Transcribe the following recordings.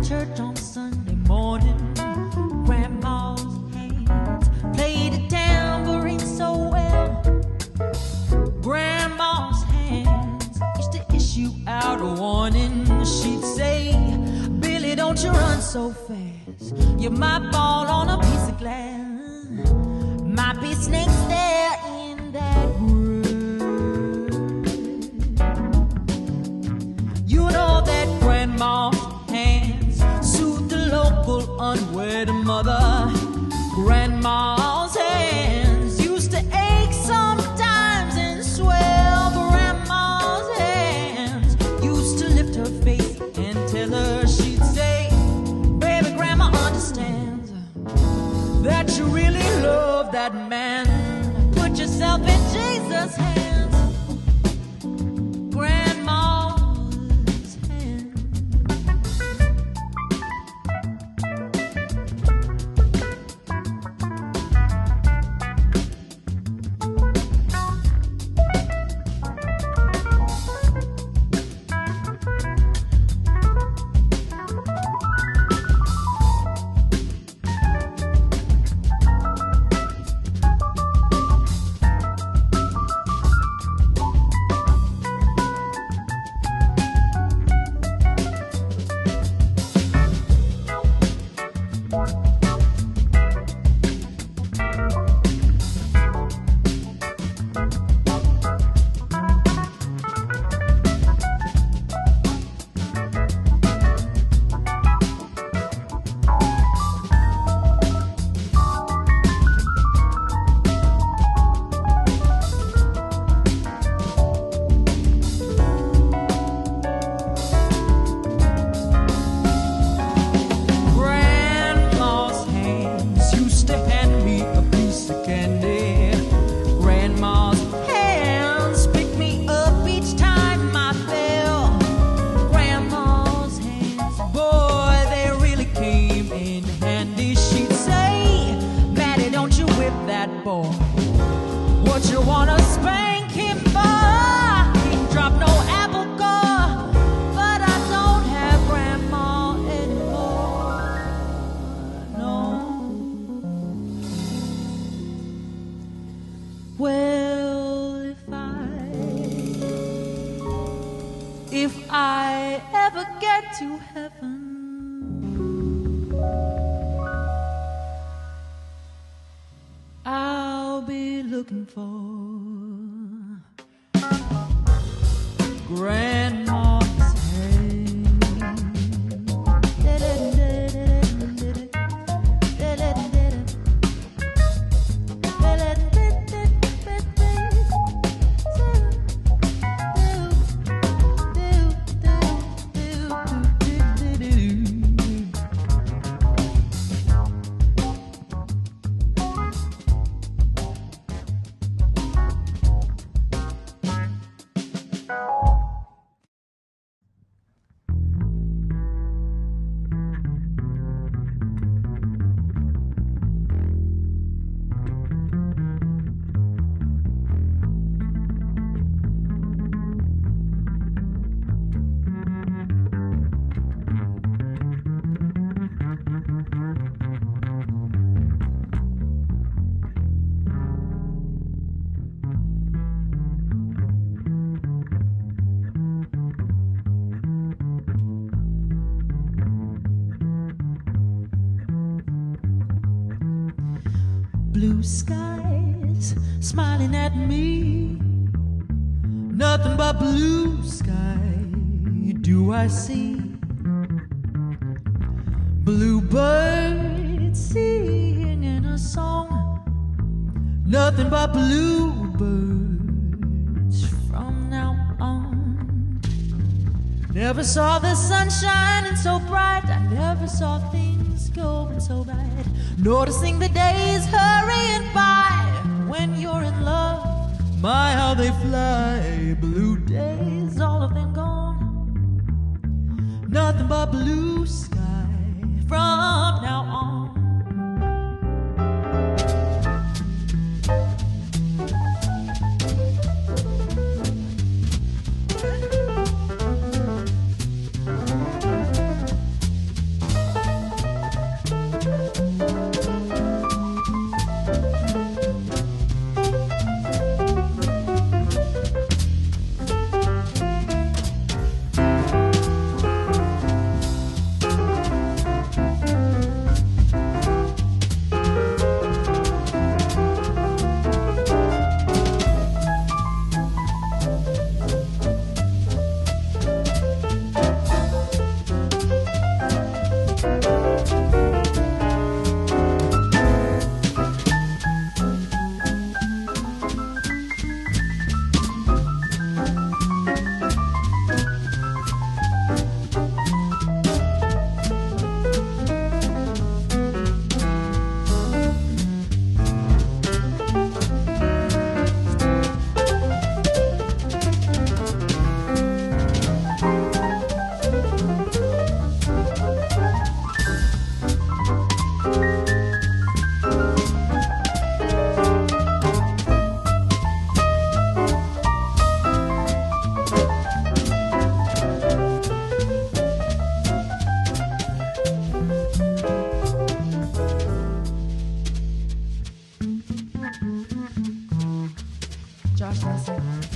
church on Sunday morning. Grandma's hands played the tambourine so well. Grandma's hands used to issue out a warning. She'd say, Billy, don't you run so fast. You might fall on a piece of glass. Might be snakes there in that grave. You know that grandma's hands soothe the local unwed mother. Grandma's hands used to ache sometimes and swell. Grandma's hands used to lift her face and tell her, she'd say, baby, grandma understands that you really love that man. Put yourself in Jesus' hands. Grandma's hands. Blue skies smiling at me, nothing but blue sky do I see. Bluebirds singing a song, nothing but bluebirds from now on. Never saw the sun shining so bright, I never saw things going so bad. Noticing the days hurrying by when you're in love. My, how they fly. Blue days, all of them gone. Nothing but blue sky from now on. Josh Leslie.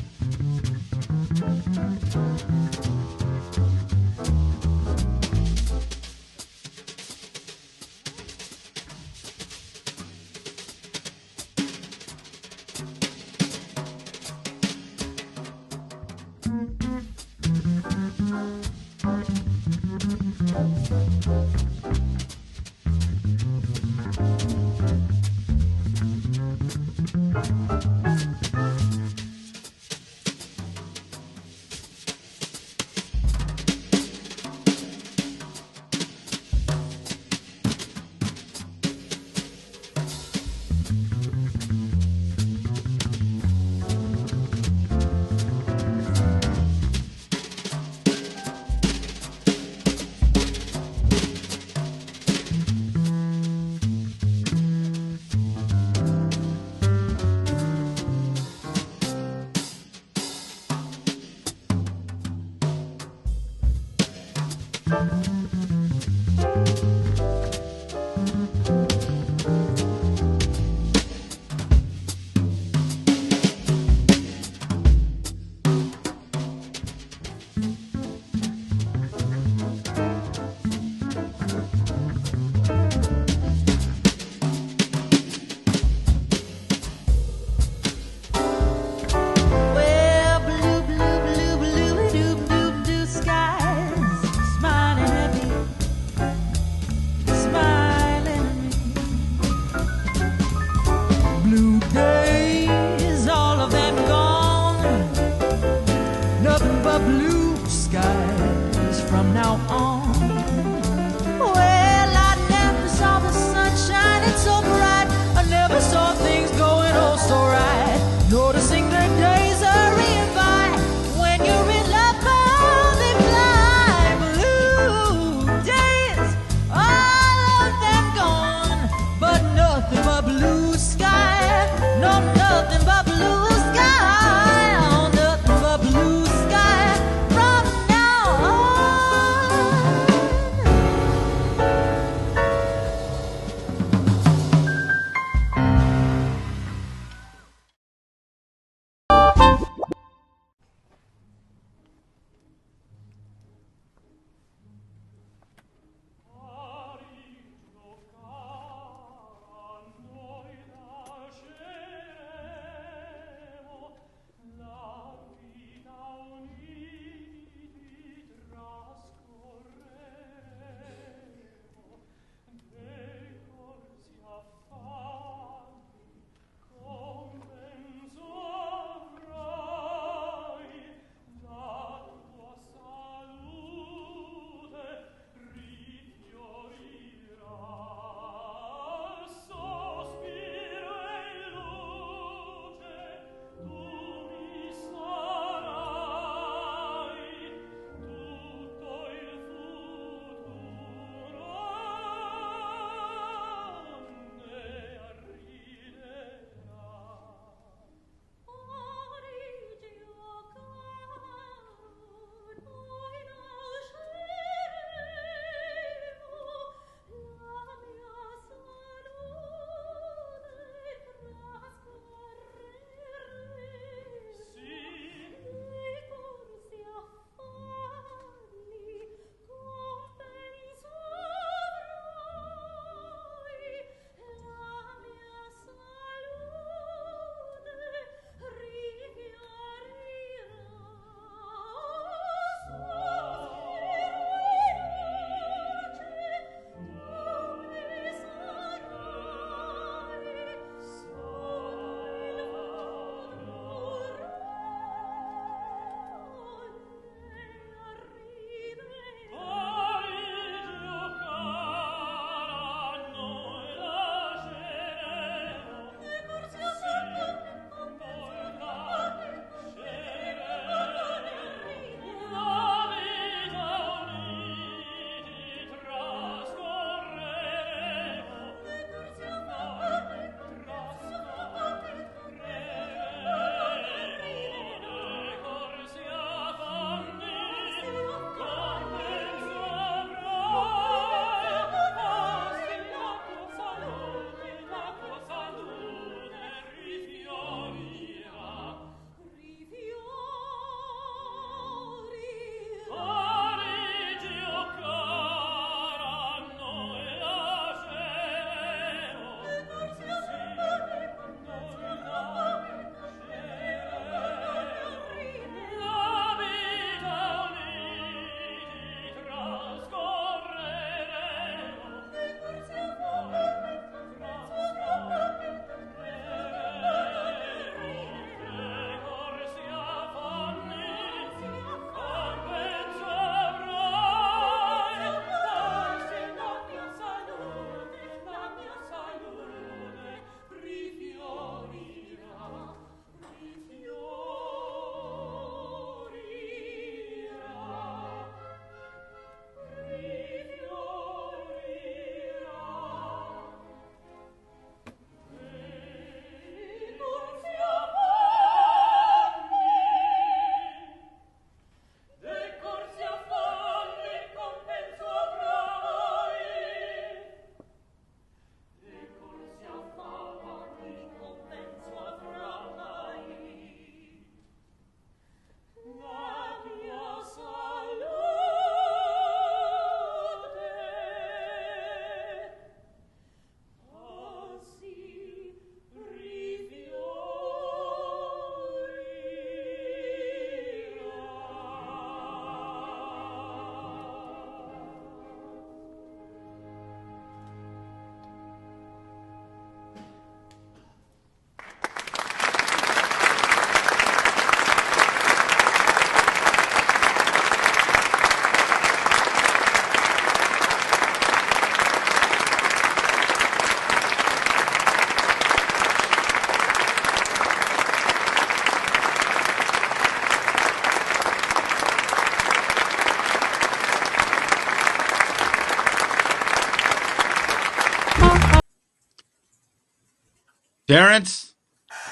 Terence.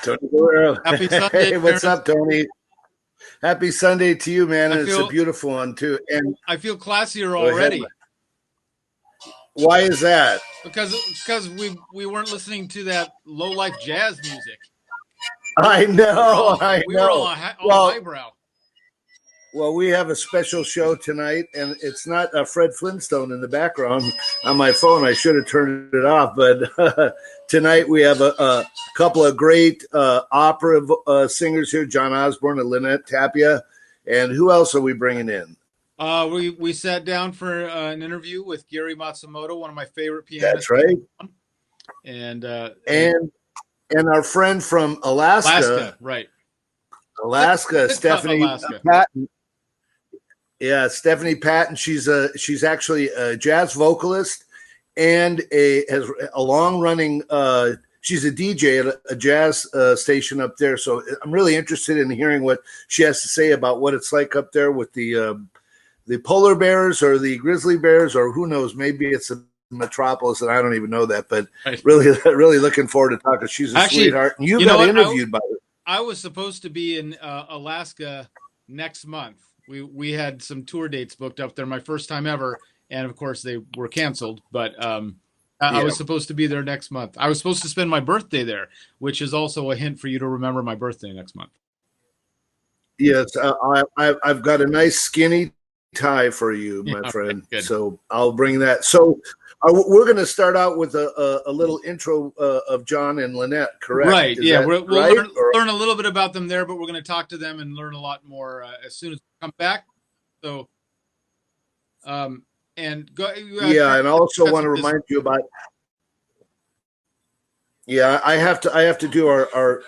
Tony Guerrero. Happy Sunday. Hey, what's Terence. up, Tony? Happy Sunday to you, man. And it's a beautiful one, too. And I feel classier already. Why is that? Because we weren't listening to that low-life jazz music. I know. We were all highbrow. Well, we have a special show tonight, and it's not Fred Flintstone in the background on my phone. I should have turned it off, but tonight we have a couple of great opera singers here, John Osborn and Lynette Tapia. And who else are we bringing in? We sat down for an interview with Gary Matsumoto, one of my favorite pianists. That's right. And our friend from Alaska. Right. Alaska, Stephanie Patton. Yeah, Stephanie Patton. She's actually a jazz vocalist and has a long running. She's a DJ at a jazz station up there. So I'm really interested in hearing what she has to say about what it's like up there with the polar bears or the grizzly bears, or who knows? Maybe it's a metropolis, and I don't even know that. But really looking forward to talking. She's a sweetheart. And you got interviewed by her. I was supposed to be in Alaska next month. We had some tour dates booked up there, my first time ever, and of course they were canceled. But I was supposed to be there next month. I was supposed to spend my birthday there, which is also a hint for you to remember my birthday next month. Yes, I've got a nice skinny tie for you, my friend. Good. So I'll bring that. So we're going to start out with a little intro of John and Lynette, correct? Right. We'll learn a little bit about them there, but we're going to talk to them and learn a lot more as soon as we come back. So, and go. And I also want to remind you about. Yeah, I have to do our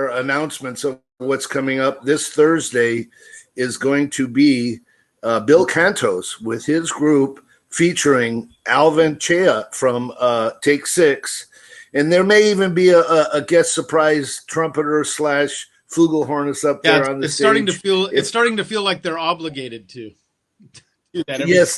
announcements of what's coming up. This Thursday is going to be Bill Cantos with his group, featuring Alvin Chea from Take Six. And there may even be a guest surprise trumpeter / flugelhornist up there on the stage. It's starting to feel like they're obligated to do that. Yes,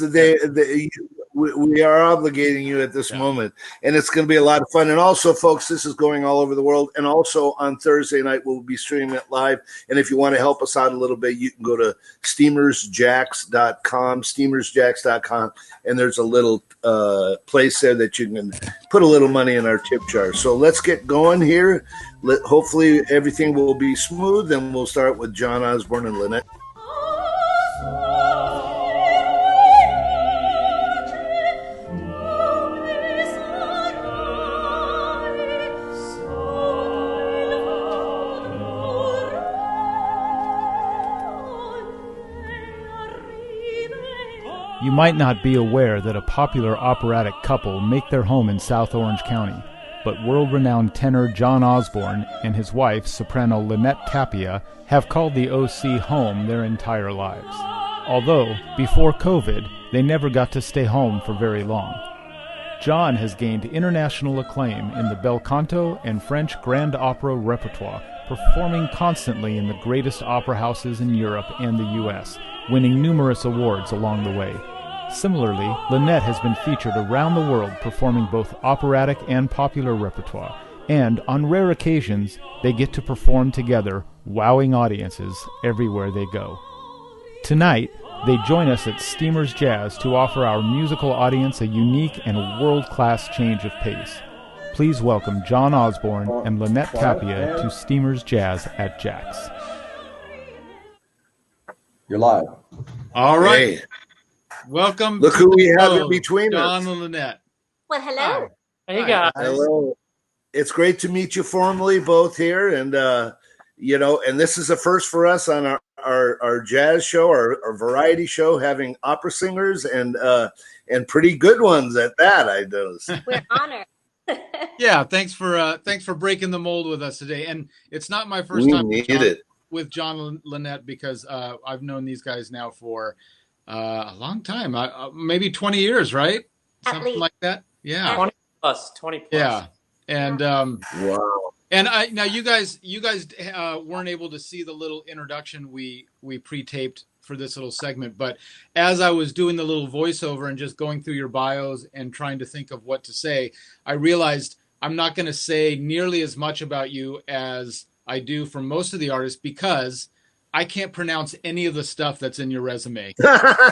we are obligating you at this moment, and it's going to be a lot of fun. And also, folks, this is going all over the world. And also on Thursday night, we'll be streaming it live. And if you want to help us out a little bit, you can go to steamersjax.com, and there's a little place there that you can put a little money in our tip jar. So let's get going here. Hopefully everything will be smooth, and we'll start with John Osborn and Lynette. You might not be aware that a popular operatic couple make their home in South Orange County, but world-renowned tenor John Osborn and his wife, soprano Lynette Tapia, have called the OC home their entire lives. Although, before COVID, they never got to stay home for very long. John has gained international acclaim in the bel canto and French grand opera repertoire, performing constantly in the greatest opera houses in Europe and the U.S., winning numerous awards along the way. Similarly, Lynette has been featured around the world performing both operatic and popular repertoire, and on rare occasions, they get to perform together, wowing audiences everywhere they go. Tonight, they join us at Steamers Jazz to offer our musical audience a unique and world-class change of pace. Please welcome John Osborn and Lynette Tapia to Steamers Jazz at JAX. You're live. All right. Hey. Welcome. Look who we have in between John us. and Lynette. Well, hello. Hey, guys. Hello. It's great to meet you formally both here. And, and this is a first for us on our jazz show, our variety show, having opera singers and pretty good ones at that, I notice. We're honored. Yeah, thanks for breaking the mold with us today. And it's not my first time with John and Lynette, because I've known these guys now for a long time, maybe 20 years, right? Something like that. Yeah, 20 plus. Yeah, and wow. And now you guys weren't able to see the little introduction we pre-taped for this little segment, but as I was doing the little voiceover and just going through your bios and trying to think of what to say, I realized I'm not going to say nearly as much about you as I do for most of the artists because I can't pronounce any of the stuff that's in your resume.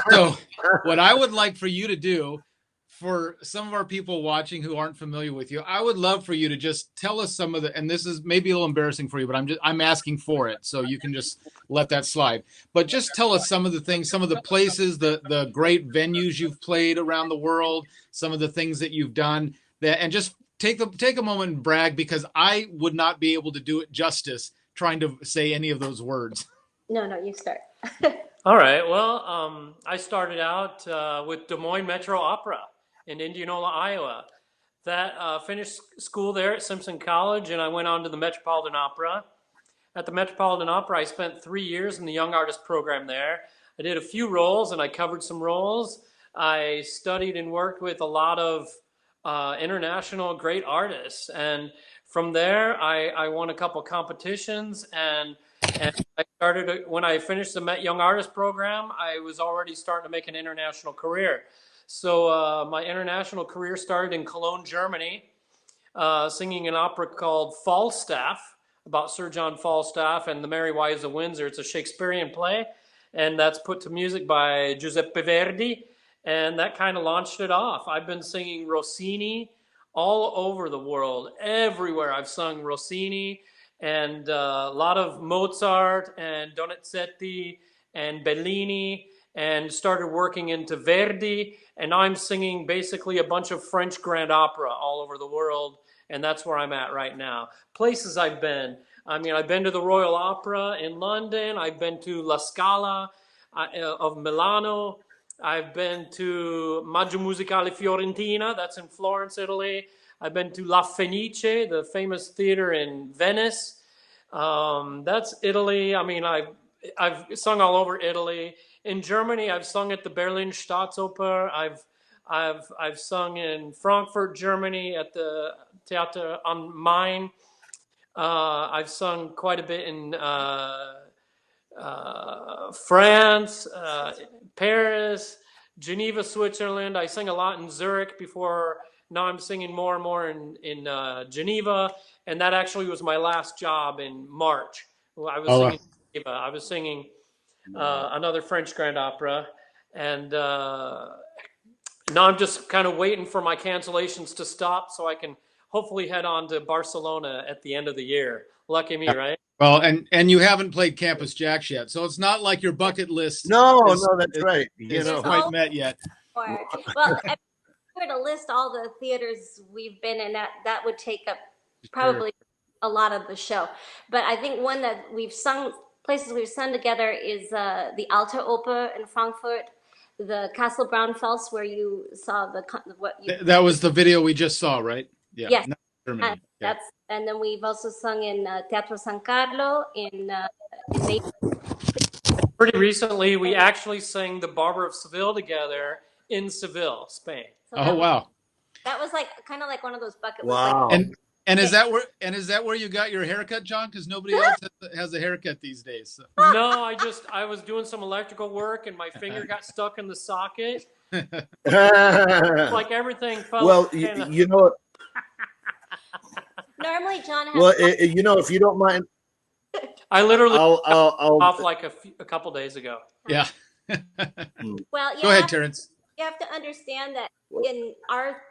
So what I would like for you to do, for some of our people watching who aren't familiar with you, I would love for you to just tell us some of the, and this is maybe a little embarrassing for you, but I'm asking for it. So you can just let that slide, but just tell us some of the things, some of the places, the great venues you've played around the world, some of the things that you've done that, and just take a moment and brag, because I would not be able to do it justice trying to say any of those words. No, you start. All right. Well, I started out with Des Moines Metro Opera in Indianola, Iowa. That finished school there at Simpson College, and I went on to the Metropolitan Opera. At the Metropolitan Opera, I spent 3 years in the Young Artist program there. I did a few roles, and I covered some roles. I studied and worked with a lot of international great artists, and from there, I won a couple competitions, and I started, when I finished the Met Young Artist program, I was already starting to make an international career. So my international career started in Cologne, Germany, singing an opera called Falstaff, about Sir John Falstaff and the Merry Wives of Windsor. It's a Shakespearean play, and that's put to music by Giuseppe Verdi, and that kind of launched it off. I've been singing Rossini all over the world, everywhere I've sung Rossini, and a lot of Mozart and Donizetti and Bellini, and started working into Verdi, and now I'm singing basically a bunch of French grand opera all over the world, and that's where I'm at right now. Places I've been, I mean, I've been to the Royal Opera in London, I've been to La Scala of Milano, I've been to Maggio Musicale Fiorentina, that's in Florence, Italy. I've been to La Fenice, the famous theater in Venice. That's Italy. I mean, I've sung all over Italy. In Germany, I've sung at the Berlin Staatsoper. I've sung in Frankfurt, Germany, at the Theater am Main. I've sung quite a bit in France, Paris, Geneva, Switzerland. I sang a lot in Zurich before. Now I'm singing more and more in Geneva, and that actually was my last job in March. I was singing Geneva. I was singing another French grand opera, and now I'm just kind of waiting for my cancellations to stop so I can hopefully head on to Barcelona at the end of the year. Lucky me, right? Well, and you haven't played Campus JAX yet, so it's not like your bucket list. No, that's right. You know, quite met yet. Well, if we were to list all the theaters we've been in, that would take up probably a lot of the show. But I think one that we've sung, places we've sung together, is the Alte Oper in Frankfurt, the Castle Braunfels, where you saw that was the video we just saw, right? Yeah. Yes. Germany. And then we've also sung in Teatro San Carlo in Naples. Pretty recently, we actually sang The Barber of Seville together in Seville, Spain. So wow. That was kind of like one of those bucket lists. Wow. And is that where you got your haircut, John? Because nobody else has a haircut these days. So. No, I was doing some electrical work and my finger got stuck in the socket. Like everything fell. Well, you know what? Normally, John has. Well, you know, if you don't mind, I literally I'll off like a couple days ago. Yeah. Well, go ahead, Terence. You have to understand that in our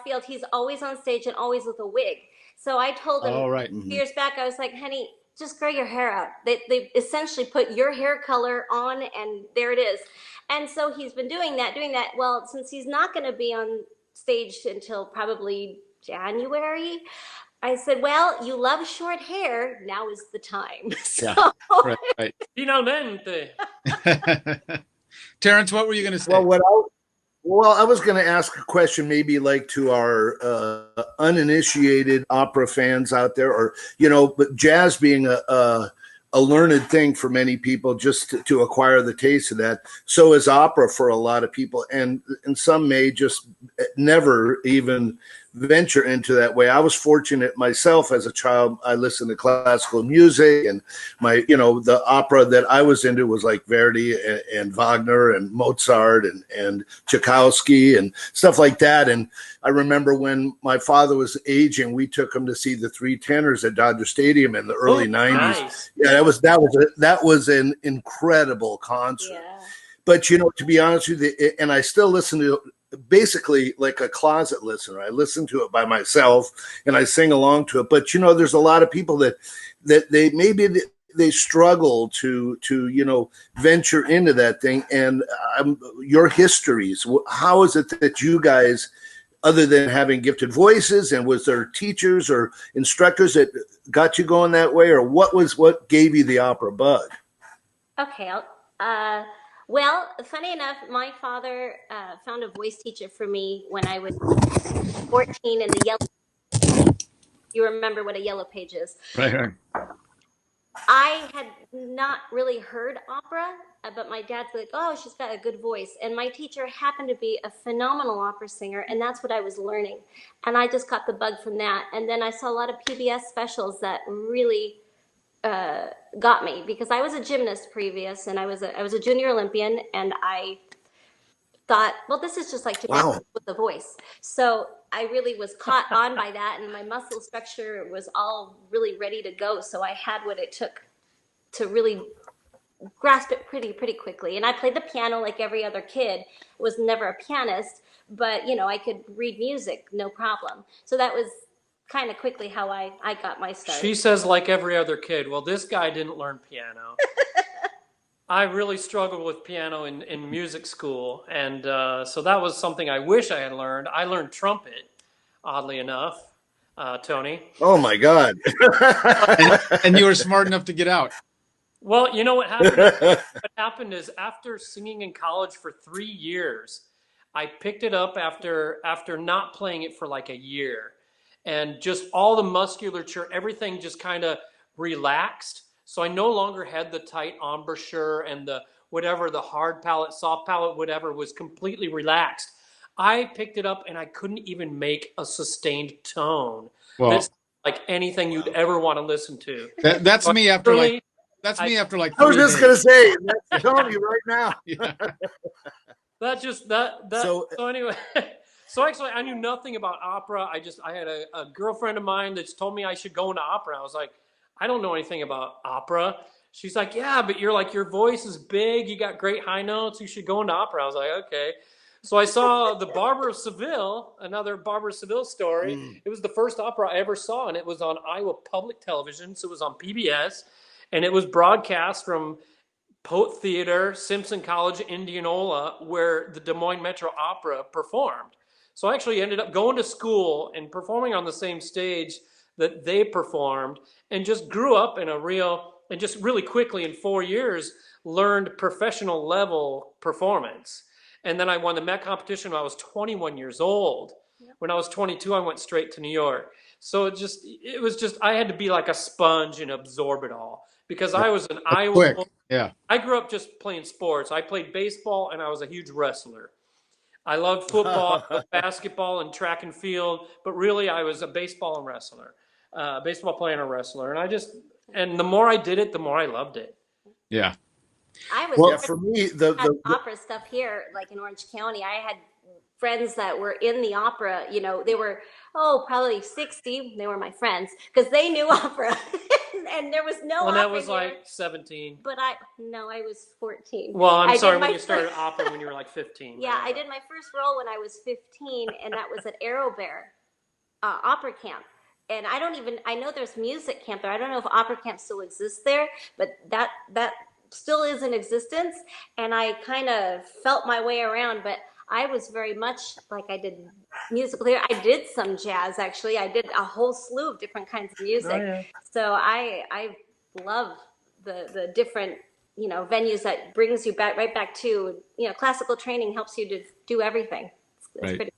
field, he's always on stage and always with a wig. So I told him years back, I was like, honey, just grow your hair out. They essentially put your hair color on, and there it is. And so he's been doing that. Well, since he's not going to be on stage until probably January, I said, well, you love short hair. Now is the time. So, right. Finalmente. Terence, what were you going to say? Well, I was going to ask a question, maybe like to our uninitiated opera fans out there, or, you know, but jazz being a learned thing for many people, just to acquire the taste of that. So is opera for a lot of people, and some may just never even venture into that way. I was fortunate myself as a child. I listened to classical music, and the opera that I was into was like Verdi and Wagner and Mozart and Tchaikovsky and stuff like that. And I remember when my father was aging, we took him to see the Three Tenors at Dodger Stadium in the early 90s. Nice. Yeah, that was an incredible concert. Yeah. But, to be honest with you, and I still listen to it basically like a closet listener. I listen to it by myself and I sing along to it. But, there's a lot of people that they struggle to venture into that thing. And your histories, how is it that you guys, other than having gifted voices, and was there teachers or instructors that got you going that way, or what gave you the opera bug? Okay. Well, funny enough, my father found a voice teacher for me when I was 14 in the Yellow. You remember what a Yellow Page is? Right. I had not really heard opera, but my dad's like, "Oh, she's got a good voice." And my teacher happened to be a phenomenal opera singer, and that's what I was learning. And I just got the bug from that. And then I saw a lot of PBS specials that really got me, because I was a gymnast previous, and I was a junior Olympian, and I thought, well, this is just like gymnastics with the voice. So I really was caught on by that, and my muscle structure was all really ready to go. So I had what it took to really grasp it pretty quickly. And I played the piano like every other kid. Was never a pianist, but I could read music, no problem. So that was kind of quickly how I got my start. She says like every other kid. Well, this guy didn't learn piano. I really struggled with piano in music school, and so that was something I wish I had learned. I learned trumpet, oddly enough, Tony. Oh my God! and you were smart enough to get out. Well, you know what happened? What happened is, after singing in college for 3 years, I picked it up after not playing it for like a year. And just all the musculature, everything just kind of relaxed. So I no longer had the tight embouchure and the hard palate, soft palate, whatever, was completely relaxed. I picked it up and I couldn't even make a sustained tone. Well, that's like anything you'd ever want to listen to. That's so me after like. That's me after like. I was just gonna say, that's Tony right now. Yeah. So anyway. So actually, I knew nothing about opera. I had a girlfriend of mine that's told me I should go into opera. I was like, I don't know anything about opera. She's like, yeah, but your voice is big. You got great high notes. You should go into opera. I was like, okay. So I saw The Barber of Seville, another Barber of Seville story. It was the first opera I ever saw, and it was on Iowa Public Television. So it was on PBS, and it was broadcast from Poet Theater, Simpson College, Indianola, where the Des Moines Metro Opera performed. So I actually ended up going to school and performing on the same stage that they performed, and just grew up in and just really quickly in 4 years learned professional level performance. And then I won the Met competition when I was 21 years old. Yep. When I was 22, I went straight to New York. So it was just, I had to be like a sponge and absorb it all, because I was an Iowa. Yeah. I grew up just playing sports. I played baseball, and I was a huge wrestler. I loved football, basketball, and track and field, but really I was a baseball player and a wrestler. And the more I did it, the more I loved it. Yeah. For me, the opera stuff here, like in Orange County, I had friends that were in the opera. They were probably 60. They were my friends because they knew opera, and there was no. Well, opera that was here. like 17. But I was 14. Well, I'm sorry, when you started opera when you were like 15. Yeah, I did my first role when I was 15, and that was at Arrow Bear Opera Camp. And I know there's music camp there. I don't know if opera camp still exists there, but that still is in existence. And I kind of felt my way around, but I was very much like I did musical theater. I did some jazz, actually. I did a whole slew of different kinds of music. Oh, yeah. So I love the different, venues that brings you right back to, classical training helps you to do everything. It's right. Pretty.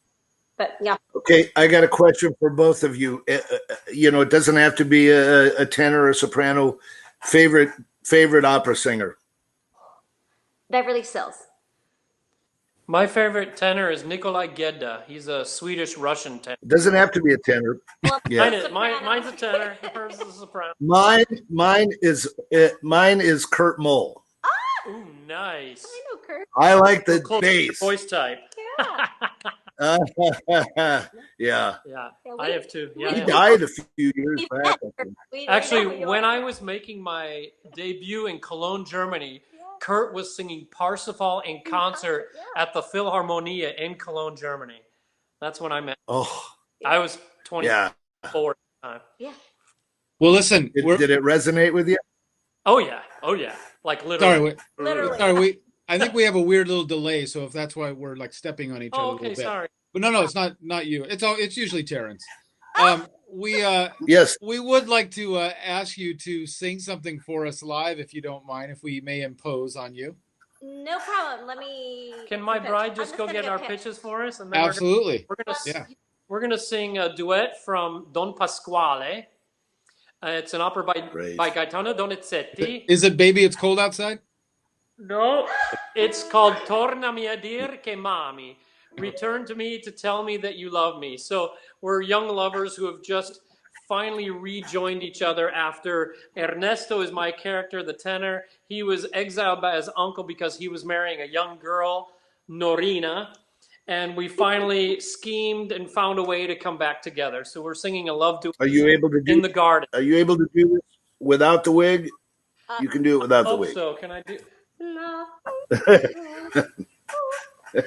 But yeah. Okay, I got a question for both of you. It doesn't have to be a tenor or a soprano. Favorite opera singer? Beverly Sills. My favorite tenor is Nikolai Gedda. He's a Swedish-Russian tenor. It doesn't have to be a tenor. Well, Yeah. Mine's a tenor. Hers is a soprano. Mine is Kurt Moll. Ooh, nice. I know, Kurt. I like the Close to your bass. voice type. Yeah. Yeah. Yeah, Yeah, I have too. He Yeah. died a few years back. I think. We don't know Actually, who you when are. I was making my debut in Cologne, Germany, Yeah. Kurt was singing Parsifal in concert yeah. at the Philharmonia in Cologne, Germany. That's when I met. Oh, I was 24 yeah. at the time. Yeah. Well, listen. Did it resonate with you? Oh yeah, like literally. Literally. I think we have a weird little delay, so if that's why we're like stepping on each other a Oh, little okay, bit. sorry. But no, it's not you. It's usually Terence. Yes. We would like to ask you to sing something for us live, if you don't mind, if we may impose on you. No problem. Let me. Can my pitch. bride I'm just go gonna get our pitch. pitches for us? And then Absolutely. We're Yeah. gonna sing a duet from Don Pasquale. It's an opera by Gaetano Donizetti. Is it Baby It's Cold Outside? No, it's called Tornami a dir che m'ami. Return to me to tell me that you love me. So we're young lovers who have just finally rejoined each other after Ernesto is my character, the tenor. He was exiled by his uncle because he was marrying a young girl, Norina. And we finally schemed and found a way to come back together. So we're singing a love duet Are you able to do in the garden. Are you able to do this without the wig? You can do it without the Hope wig. so. Can I do? No.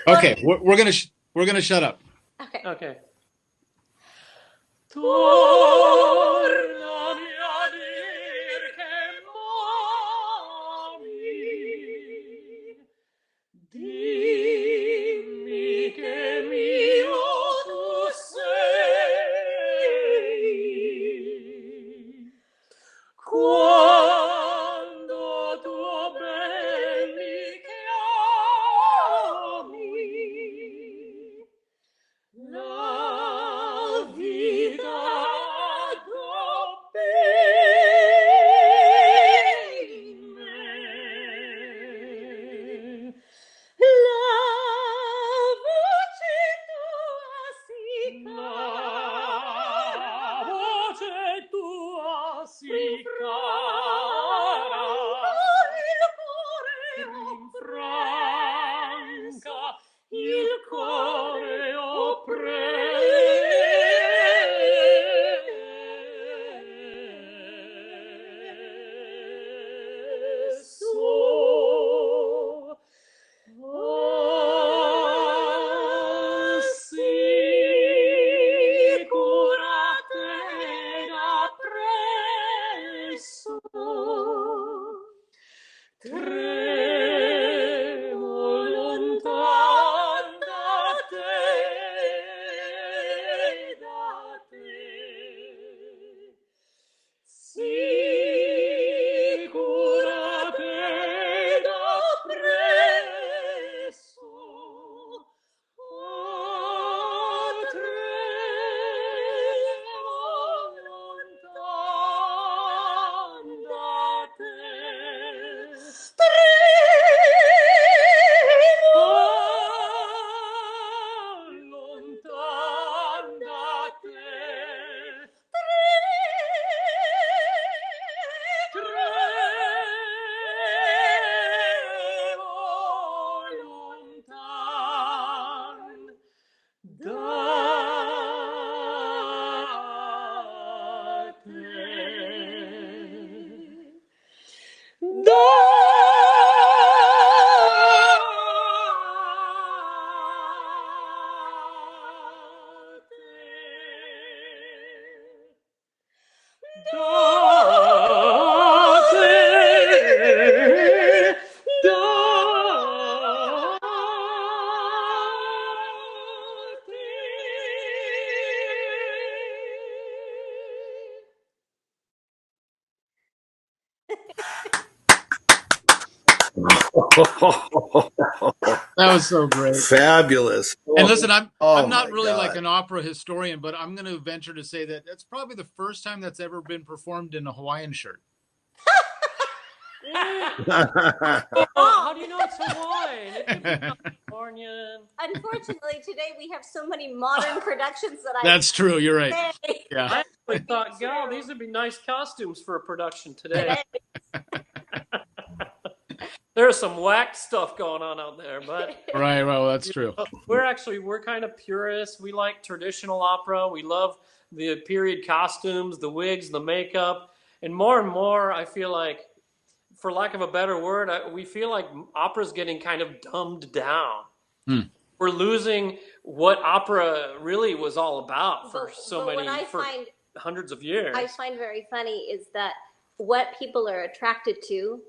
Okay, we're gonna shut up. Okay. Okay. Dimmi che mio tu sei, quando tu ben mi chiami, la vita addobbia in me. La voce tua si cara, la voce tua si cara, il cuore rinfranca, il cuore oppresso. Assicurate da presso, tremo lontan da te, sicurate da presso. That was so great. Fabulous. And listen, I'm not my really God. like an opera historian, but I'm going to venture to say that that's probably the first time that's ever been performed in a Hawaiian shirt. How do you know it's Hawaiian? It could be Californian. Unfortunately, today we have so many modern productions that That's true. You're right. Yeah. I actually thought, God, these would be nice costumes for a production today. There's some whack stuff going on out there, but right. Well, that's true. We're kind of purists. We like traditional opera. We love the period costumes, the wigs, the makeup, and more, I feel like, for lack of a better word, we feel like opera's getting kind of dumbed down. We're losing what opera really was all about for hundreds of years. I find very funny is that what people are attracted to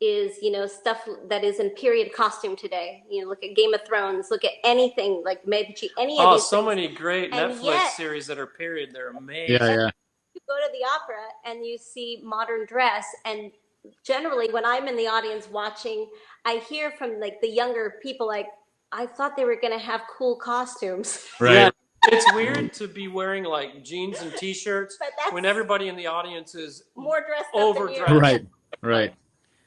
is, stuff that is in period costume today. Look at Game of Thrones, look at anything like Medici, any of these so things. Many great Netflix series that are period. They're amazing. Yeah. You go to the opera and you see modern dress, and generally when I'm in the audience watching, I hear from like the younger people, like, I thought they were going to have cool costumes. Right. Yeah. It's weird to be wearing like jeans and t-shirts when everybody in the audience is more dressed up overdressed. Right.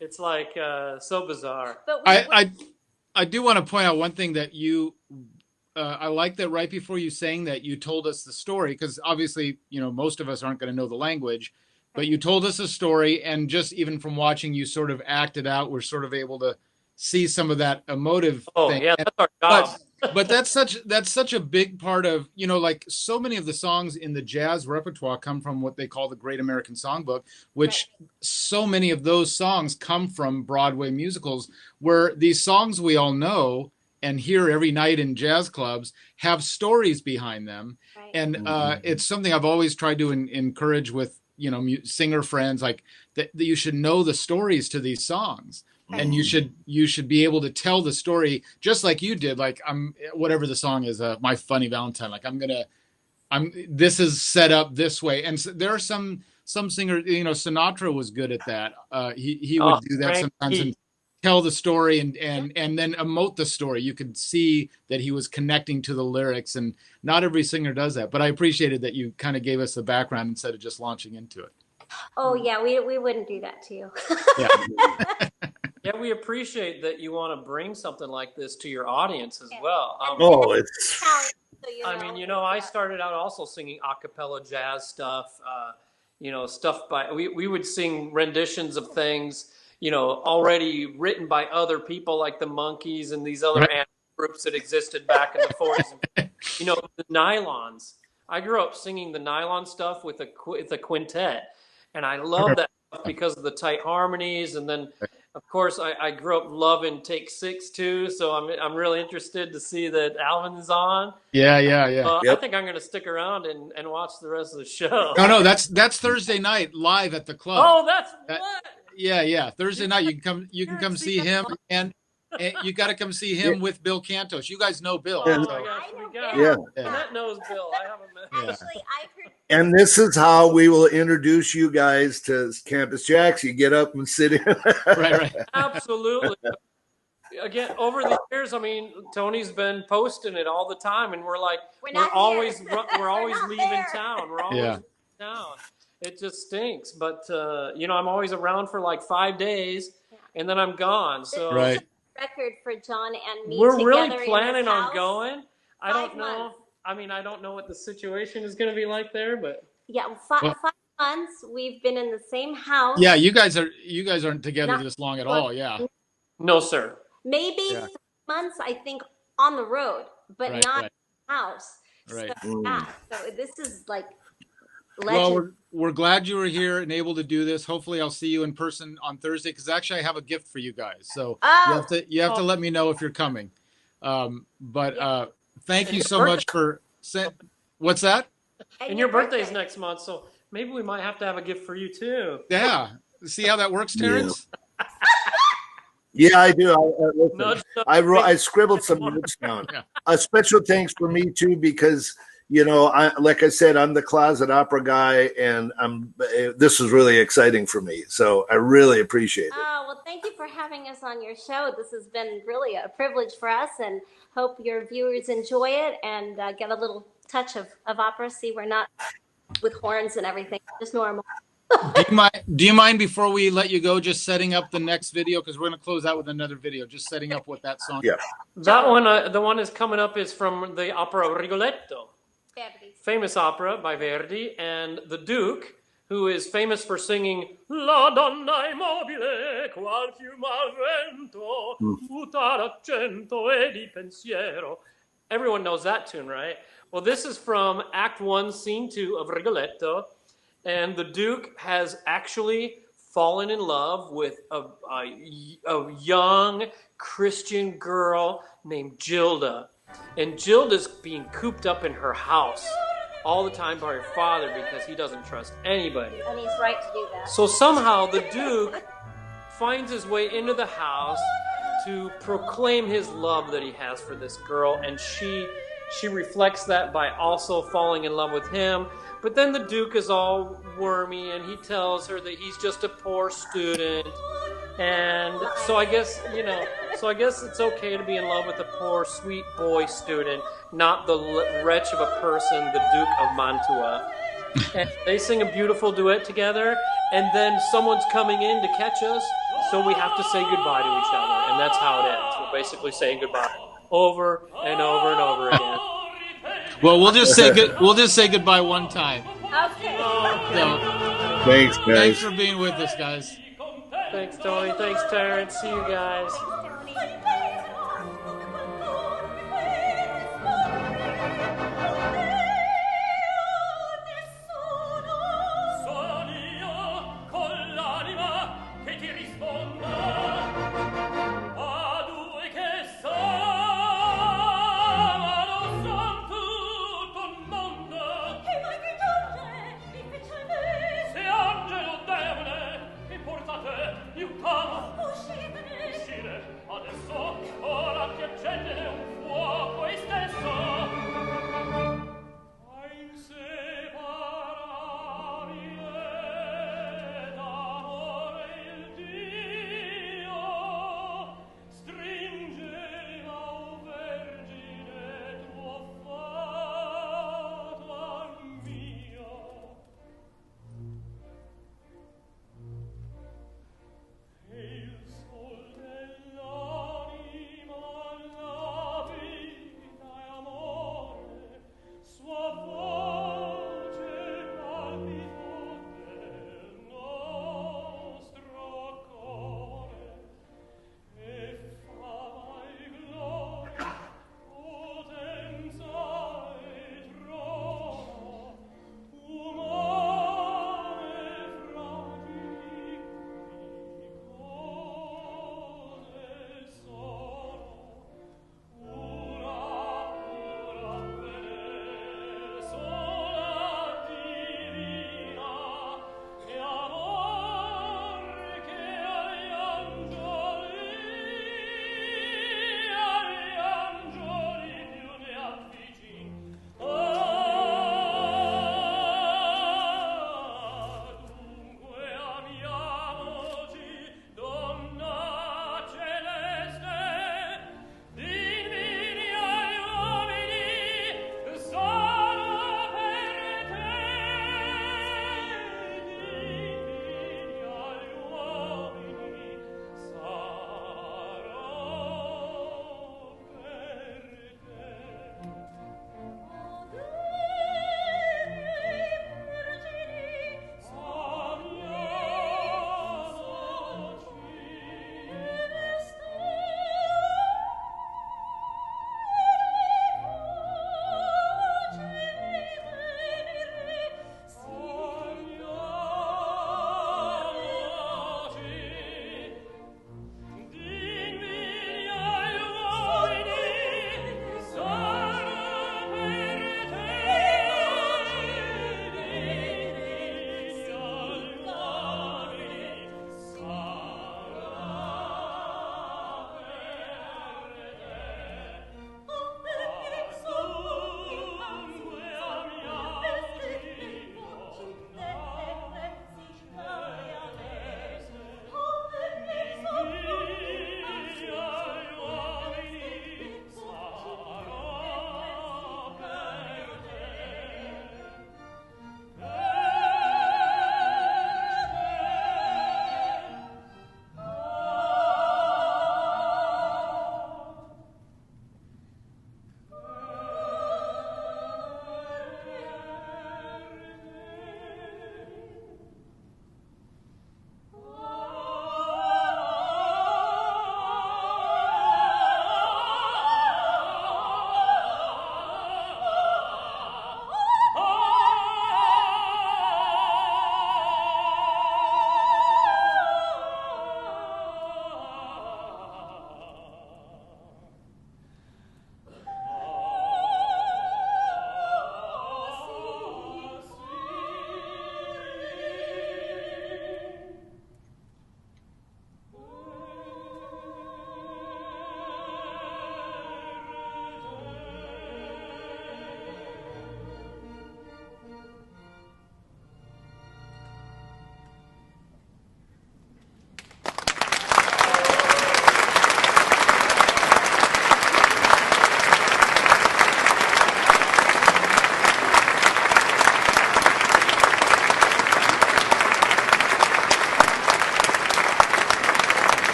It's like so bizarre. But I do want to point out one thing that you, I like that right before you saying that you told us the story, because obviously, most of us aren't going to know the language, but you told us a story, and just even from watching you sort of act it out, we're sort of able to see some of that emotive thing. Yeah, that's our job. But that's such a big part of, like so many of the songs in the jazz repertoire come from what they call the Great American Songbook, which so many of those songs come from Broadway musicals, where these songs we all know and hear every night in jazz clubs have stories behind them. Right. And it's something I've always tried to encourage with, singer friends, like that you should know the stories to these songs. And you should be able to tell the story just like you did. Like whatever the song is, My Funny Valentine. Like this is set up this way. And so there are some singers. Sinatra was good at that. He would do that sometimes and tell the story and then emote the story. You could see that he was connecting to the lyrics, and not every singer does that. But I appreciated that you kind of gave us the background instead of just launching into it. Oh yeah, we wouldn't do that to you. Yeah. Yeah, we appreciate that you want to bring something like this to your audience as well. I started out also singing a cappella jazz stuff, stuff we would sing renditions of things, already written by other people like the Monkees and these other groups that existed back in the 40s. The nylons. I grew up singing the nylon stuff with a quintet, and I love that stuff because of the tight harmonies, and then of course, I grew up loving Take Six too, so I'm really interested to see that Alvin's on. Yeah. I think I'm going to stick around and watch the rest of the show. No, that's Thursday night live at the club. Oh, that's what? Yeah. Thursday night you can come see him, and you got to come see him with Bill Cantos. You guys know Bill. Oh, so. I know Bill. Matt knows Bill. I haven't met him. Actually, I've heard. And this is how we will introduce you guys to Campus JAX. You get up and sit in. Right. Absolutely. Again, over the years, Tony's been posting it all the time, and we're always leaving town. We're always leaving town. It just stinks, but I'm always around for like 5 days, and then I'm gone. So record for John and me. We're really planning on going. I don't know. I don't know what the situation is going to be like there, but 5 months we've been in the same house. Yeah, you guys aren't together this long at all. Yeah. No, sir. Maybe 3 months, I think, on the road, but not in the house. Right. So this is like legend. Well, we're glad you were here and able to do this. Hopefully I'll see you in person on Thursday, because actually I have a gift for you guys. So you have to let me know if you're coming. Thank you so much for what's that? And your birthday's next month, so maybe we might have to have a gift for you too. Yeah. See how that works, Terence? Yeah, I do. I scribbled some notes down. A special thanks for me too, because like I said, I'm the closet opera guy, and this is really exciting for me. So I really appreciate it. Oh, well, thank you for having us on your show. This has been really a privilege for us, and hope your viewers enjoy it and get a little touch of opera. See, we're not with horns and everything, just normal. Do you mind before we let you go, just setting up the next video? Because we're going to close out with another video, just setting up what that song is. That one, the one that's coming up is from the opera Rigoletto. Verdi. Famous opera by Verdi. And the Duke, who is famous for singing La donna immobile, qual fiume al vento, muta d'accento e di pensiero. Everyone knows that tune, right? Well, this is from Act 1, Scene 2 of Rigoletto. And the Duke has actually fallen in love with a young Christian girl named Gilda. And Gilda's being cooped up in her house all the time by her father because he doesn't trust anybody. And he's right to do that. So somehow the Duke finds his way into the house to proclaim his love that he has for this girl, and she reflects that by also falling in love with him. But then the Duke is all wormy, and he tells her that he's just a poor student. And so I guess it's okay to be in love with a poor, sweet boy student, not the wretch of a person, the Duke of Mantua. And they sing a beautiful duet together, and then someone's coming in to catch us, so we have to say goodbye to each other. And that's how it ends. We're basically saying goodbye over and over and over again. Well, we'll just say goodbye one time. Okay. So, Thanks, guys. Thanks for being with us, guys. Thanks, Tony. Thanks, Terence. See you guys. Uscire, adesso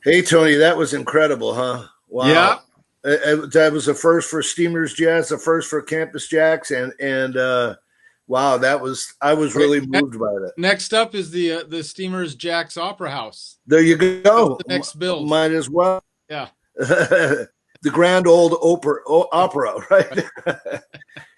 Hey, Tony, that was incredible, huh? Wow. Yeah. That was a first for Steamers Jazz, a first for Campus JAX, and wow, I was really moved by that. Next up is the Steamers JAX Opera House. There you go. The next build. Might as well. Yeah. The grand old opera, right?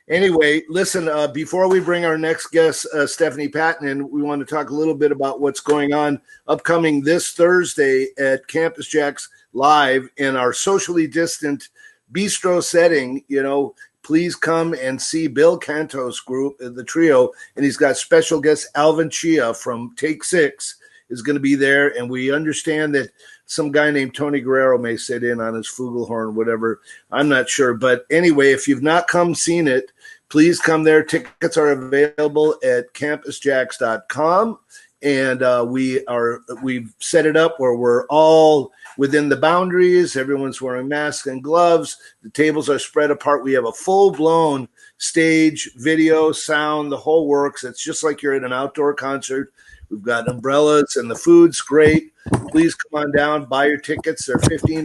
Anyway, listen, before we bring our next guest, Stephanie Patton, in, we want to talk a little bit about what's going on upcoming this Thursday at Campus JAX Live in our socially distant bistro setting. You know, please come and see Bill Cantos' group, the trio, and he's got special guest Alvin Chia from Take Six is going to be there, and we understand that some guy named Tony Guerrero may sit in on his flugelhorn, whatever. I'm not sure. But anyway, if you've not seen it, please come there. Tickets are available at campusjax.com. And we've set it up where we're all within the boundaries. Everyone's wearing masks and gloves. The tables are spread apart. We have a full-blown stage, video, sound, the whole works. It's just like you're at an outdoor concert. We've got umbrellas and the food's great. Please come on down, buy your tickets. They're $15.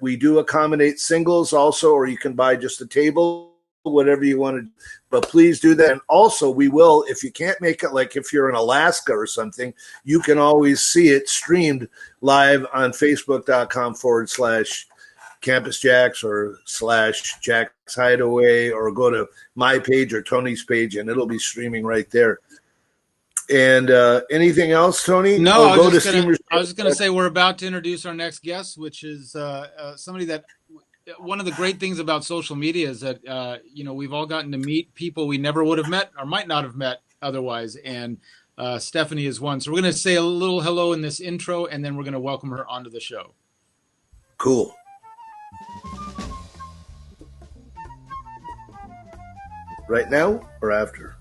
We do accommodate singles also, or you can buy just a table, whatever you want to do. But please do that. And also we will, if you can't make it, like if you're in Alaska or something, you can always see it streamed live on Facebook.com/Campus JAX or /JAXhideaway, or go to my page or Tony's page and it'll be streaming right there. And anything else, Tony? No, I was just going to say we're about to introduce our next guest, which is somebody that one of the great things about social media is that, we've all gotten to meet people we never would have met or might not have met otherwise. And Stephanie is one. So we're going to say a little hello in this intro, and then we're going to welcome her onto the show. Cool. Right now or after?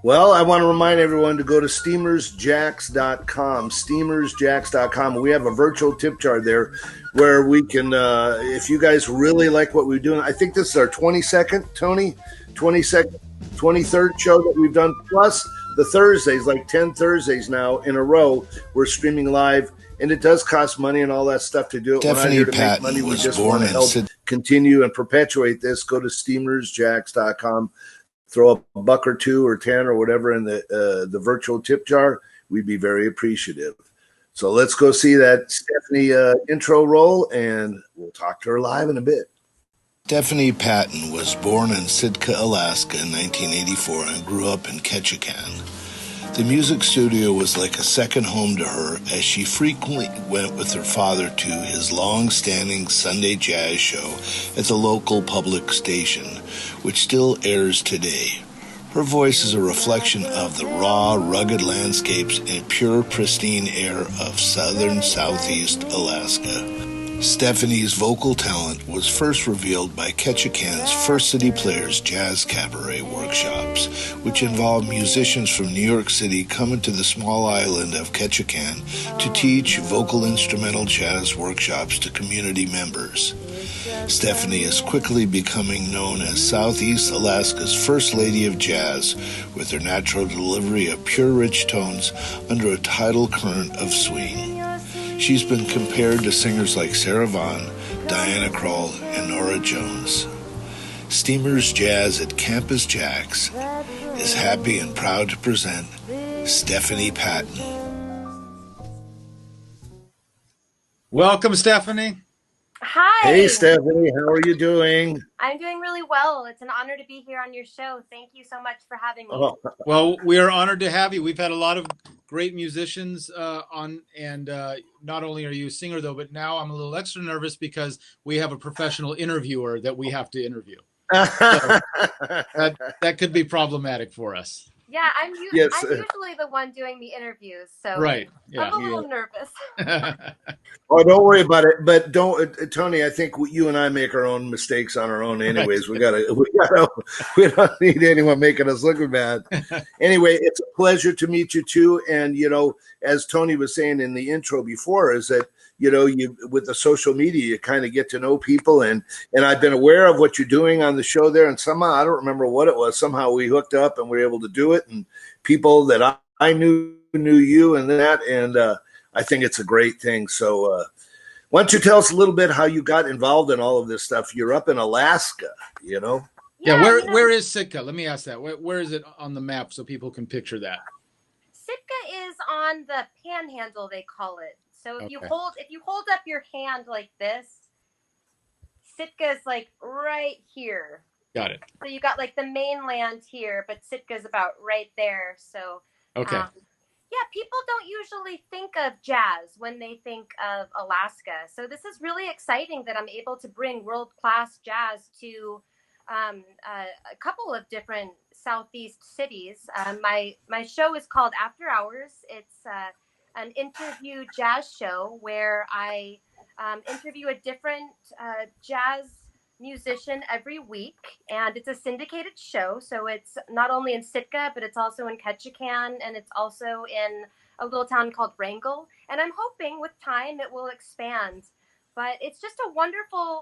Well, I want to remind everyone to go to steamersjax.com, steamersjax.com. We have a virtual tip jar there where we can, if you guys really like what we're doing, I think this is our 22nd, Tony, 23rd show that we've done, plus the Thursdays, like 10 Thursdays now in a row, we're streaming live, and it does cost money and all that stuff to do it. Stephanie Patton make money. We just want to help continue and perpetuate this. Go to steamersjax.com. Throw a buck or two or 10 or whatever in the virtual tip jar. We'd be very appreciative. So let's go see that Stephanie intro roll, and we'll talk to her live in a bit. Stephanie Patton was born in Sitka, Alaska in 1984 and grew up in Ketchikan. The music studio was like a second home to her, as she frequently went with her father to his long-standing Sunday jazz show at the local public station, which still airs today. Her voice is a reflection of the raw, rugged landscapes and pure, pristine air of southern Southeast Alaska. Stephanie's vocal talent was first revealed by Ketchikan's First City Players Jazz Cabaret workshops, which involved musicians from New York City coming to the small island of Ketchikan to teach vocal instrumental jazz workshops to community members. Stephanie is quickly becoming known as Southeast Alaska's First Lady of Jazz, with her natural delivery of pure, rich tones under a tidal current of swing. She's been compared to singers like Sarah Vaughan, Diana Krall, and Nora Jones. Steamers Jazz at Campus JAX is happy and proud to present Stephanie Patton. Welcome, Stephanie. Hi. Hey, Stephanie. How are you doing? I'm doing really well. It's an honor to be here on your show. Thank you so much for having me. Oh. Well, we are honored to have you. We've had a lot of great musicians on, and not only are you a singer, though, but now I'm a little extra nervous because we have a professional interviewer that we have to interview. So that could be problematic for us. Yeah, I'm usually the one doing the interviews, so right. Yeah. I'm a little nervous. Oh, don't worry about it. But don't, Tony. I think you and I make our own mistakes on our own, anyways. Right. We don't need anyone making us look bad. Anyway, it's a pleasure to meet you too. And as Tony was saying in the intro before, is that you with the social media, you kind of get to know people, and I've been aware of what you're doing on the show there, and somehow I don't remember what it was. Somehow we hooked up and we were able to do it, and people that I knew you and that, and I think it's a great thing. So why don't you tell us a little bit how you got involved in all of this stuff? You're up in Alaska, Yeah, where is Sitka? Let me ask that. Where is it on the map so people can picture that? Sitka is on the panhandle, they call it. So if you hold up your hand like this, Sitka is like right here. Got it. So you got like the mainland here, but Sitka is about right there. So okay. Yeah, people don't usually think of jazz when they think of Alaska. So this is really exciting that I'm able to bring world-class jazz to a couple of different Southeast cities. My show is called After Hours. It's an interview jazz show where I interview a different jazz musician every week, and it's a syndicated show, so it's not only in Sitka, but it's also in Ketchikan, and it's also in a little town called Wrangell, and I'm hoping with time it will expand. But it's just a wonderful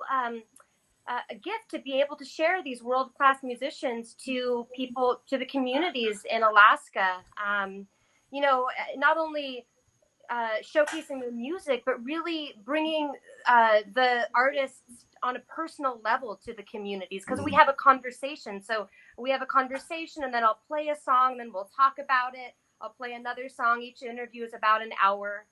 a gift to be able to share these world-class musicians to people, to the communities in Alaska. Not only showcasing the music, but really bringing the artists on a personal level to the communities, because we have a conversation. So we have a conversation, and then I'll play a song, then we'll talk about it. I'll play another song. Each interview is about an hour,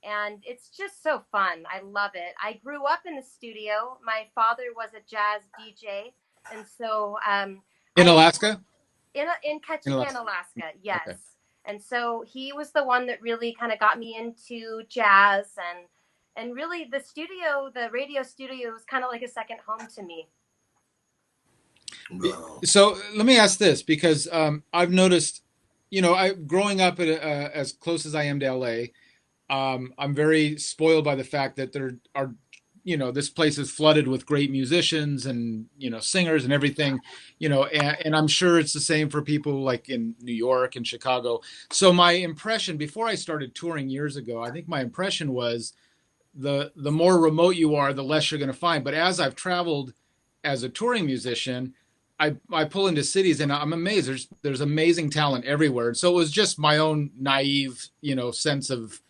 and it's just so fun. I love it. I grew up in the studio. My father was a jazz DJ, and so in Alaska? In Ketchikan, Alaska, yes. Okay. And so he was the one that really kind of got me into jazz, and really the radio studio was kind of like a second home to me. So let me ask this, because I've noticed, growing up as close as I am to LA, I'm very spoiled by the fact that there are, this place is flooded with great musicians and, singers and everything, and I'm sure it's the same for people like in New York and Chicago. So my impression before I started touring years ago, I think my impression was the more remote you are, the less you're going to find. But as I've traveled as a touring musician, I pull into cities and I'm amazed. There's amazing talent everywhere. So it was just my own naive, sense of,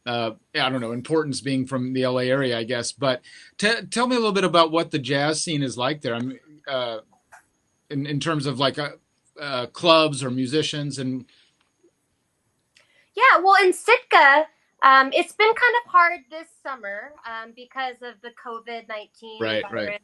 importance being from the LA area, I guess. But tell me a little bit about what the jazz scene is like there. In terms of like clubs or musicians and. Yeah, well, in Sitka, it's been kind of hard this summer because of the COVID-19 virus. Right.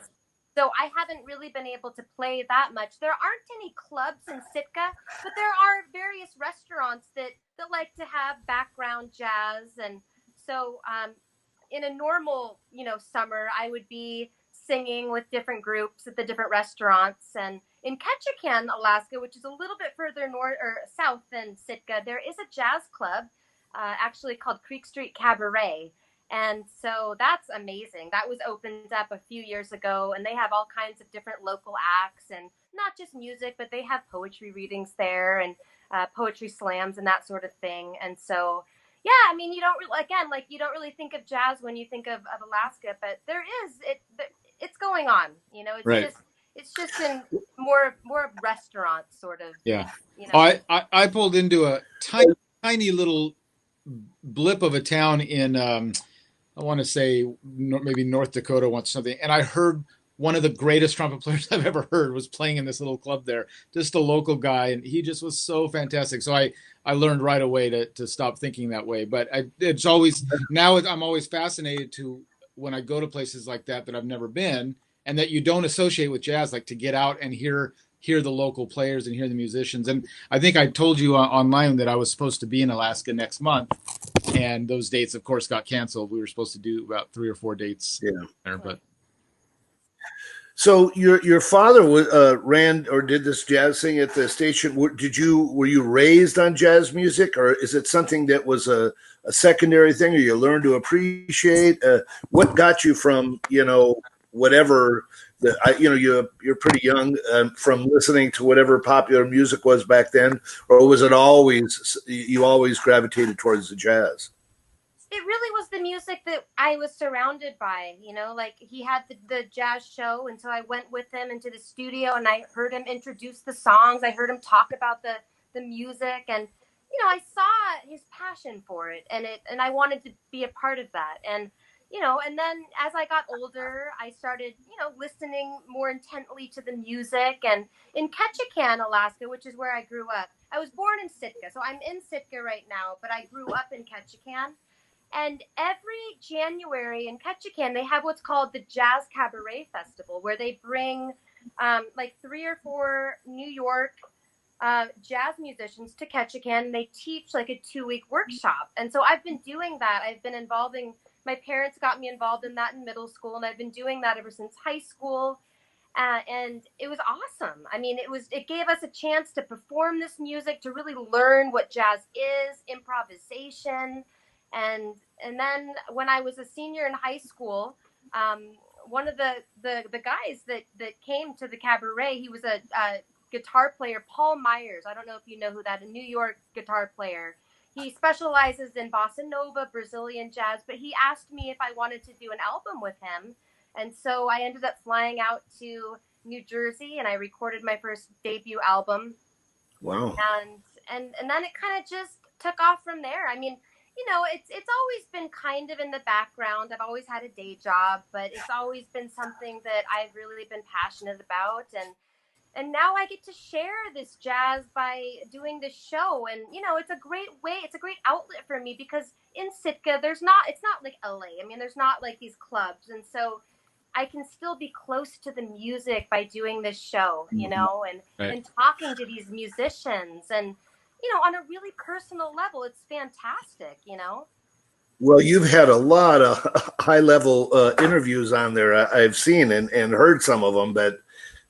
So I haven't really been able to play that much. There aren't any clubs in Sitka, but there are various restaurants that like to have background jazz. And so in a normal, summer, I would be singing with different groups at the different restaurants. And in Ketchikan, Alaska, which is a little bit further north or south than Sitka, there is a jazz club actually called Creek Street Cabaret. And so that's amazing. That was opened up a few years ago, and they have all kinds of different local acts, and not just music, but they have poetry readings there and poetry slams and that sort of thing. And so, yeah, I mean, you don't really think of jazz when you think of Alaska, but it's going on. It's just in more restaurant sort of. Yeah. I pulled into a tiny little blip of a town in I want to say maybe North Dakota once something, and I heard one of the greatest trumpet players I've ever heard was playing in this little club there, just a local guy, and he just was so fantastic. So I learned right away to stop thinking that way. But it's always now I'm always fascinated to when I go to places like that I've never been, and that you don't associate with jazz, like to get out and hear the local players and hear the musicians. And I think I told you online that I was supposed to be in Alaska next month, and those dates, of course, got canceled. We were supposed to do about 3 or 4 dates there, but. So your father ran or did this jazz thing at the station. Were you raised on jazz music, or is it something that was a secondary thing, or you learned to appreciate? What got you from whatever you're pretty young from listening to whatever popular music was back then, or was it you always gravitated towards the jazz? It really was the music that I was surrounded by, like he had the jazz show. And so I went with him into the studio and I heard him introduce the songs. I heard him talk about the music, and, I saw his passion for it, and I wanted to be a part of that. And, and then as I got older, I started, listening more intently to the music. And in Ketchikan, Alaska, which is where I grew up, I was born in Sitka. So I'm in Sitka right now, but I grew up in Ketchikan. And every January in Ketchikan, they have what's called the Jazz Cabaret Festival, where they bring like 3 or 4 New York jazz musicians to Ketchikan. They teach like a 2-week workshop. And so I've been doing that. I've been my parents got me involved in that in middle school, and I've been doing that ever since high school. And it was awesome. I mean, it gave us a chance to perform this music, to really learn what jazz is, improvisation. And then when I was a senior in high school, one of the guys that came to the cabaret, he was a guitar player, Paul Myers. I don't know if you know who that, a New York guitar player. He specializes in bossa nova, Brazilian jazz, but he asked me if I wanted to do an album with him. And so I ended up flying out to New Jersey, and I recorded my first debut album. Wow. And then it kind of just took off from there. I mean, it's always been kind of in the background. I've always had a day job, but it's always been something that I've really been passionate about. And now I get to share this jazz by doing this show. And, it's a great way. It's a great outlet for me, because in Sitka, it's not like LA. I mean, there's not like these clubs. And so I can still be close to the music by doing this show, and talking to these musicians, and, on a really personal level. It's fantastic, Well, you've had a lot of high-level interviews on there. I've seen and heard some of them, but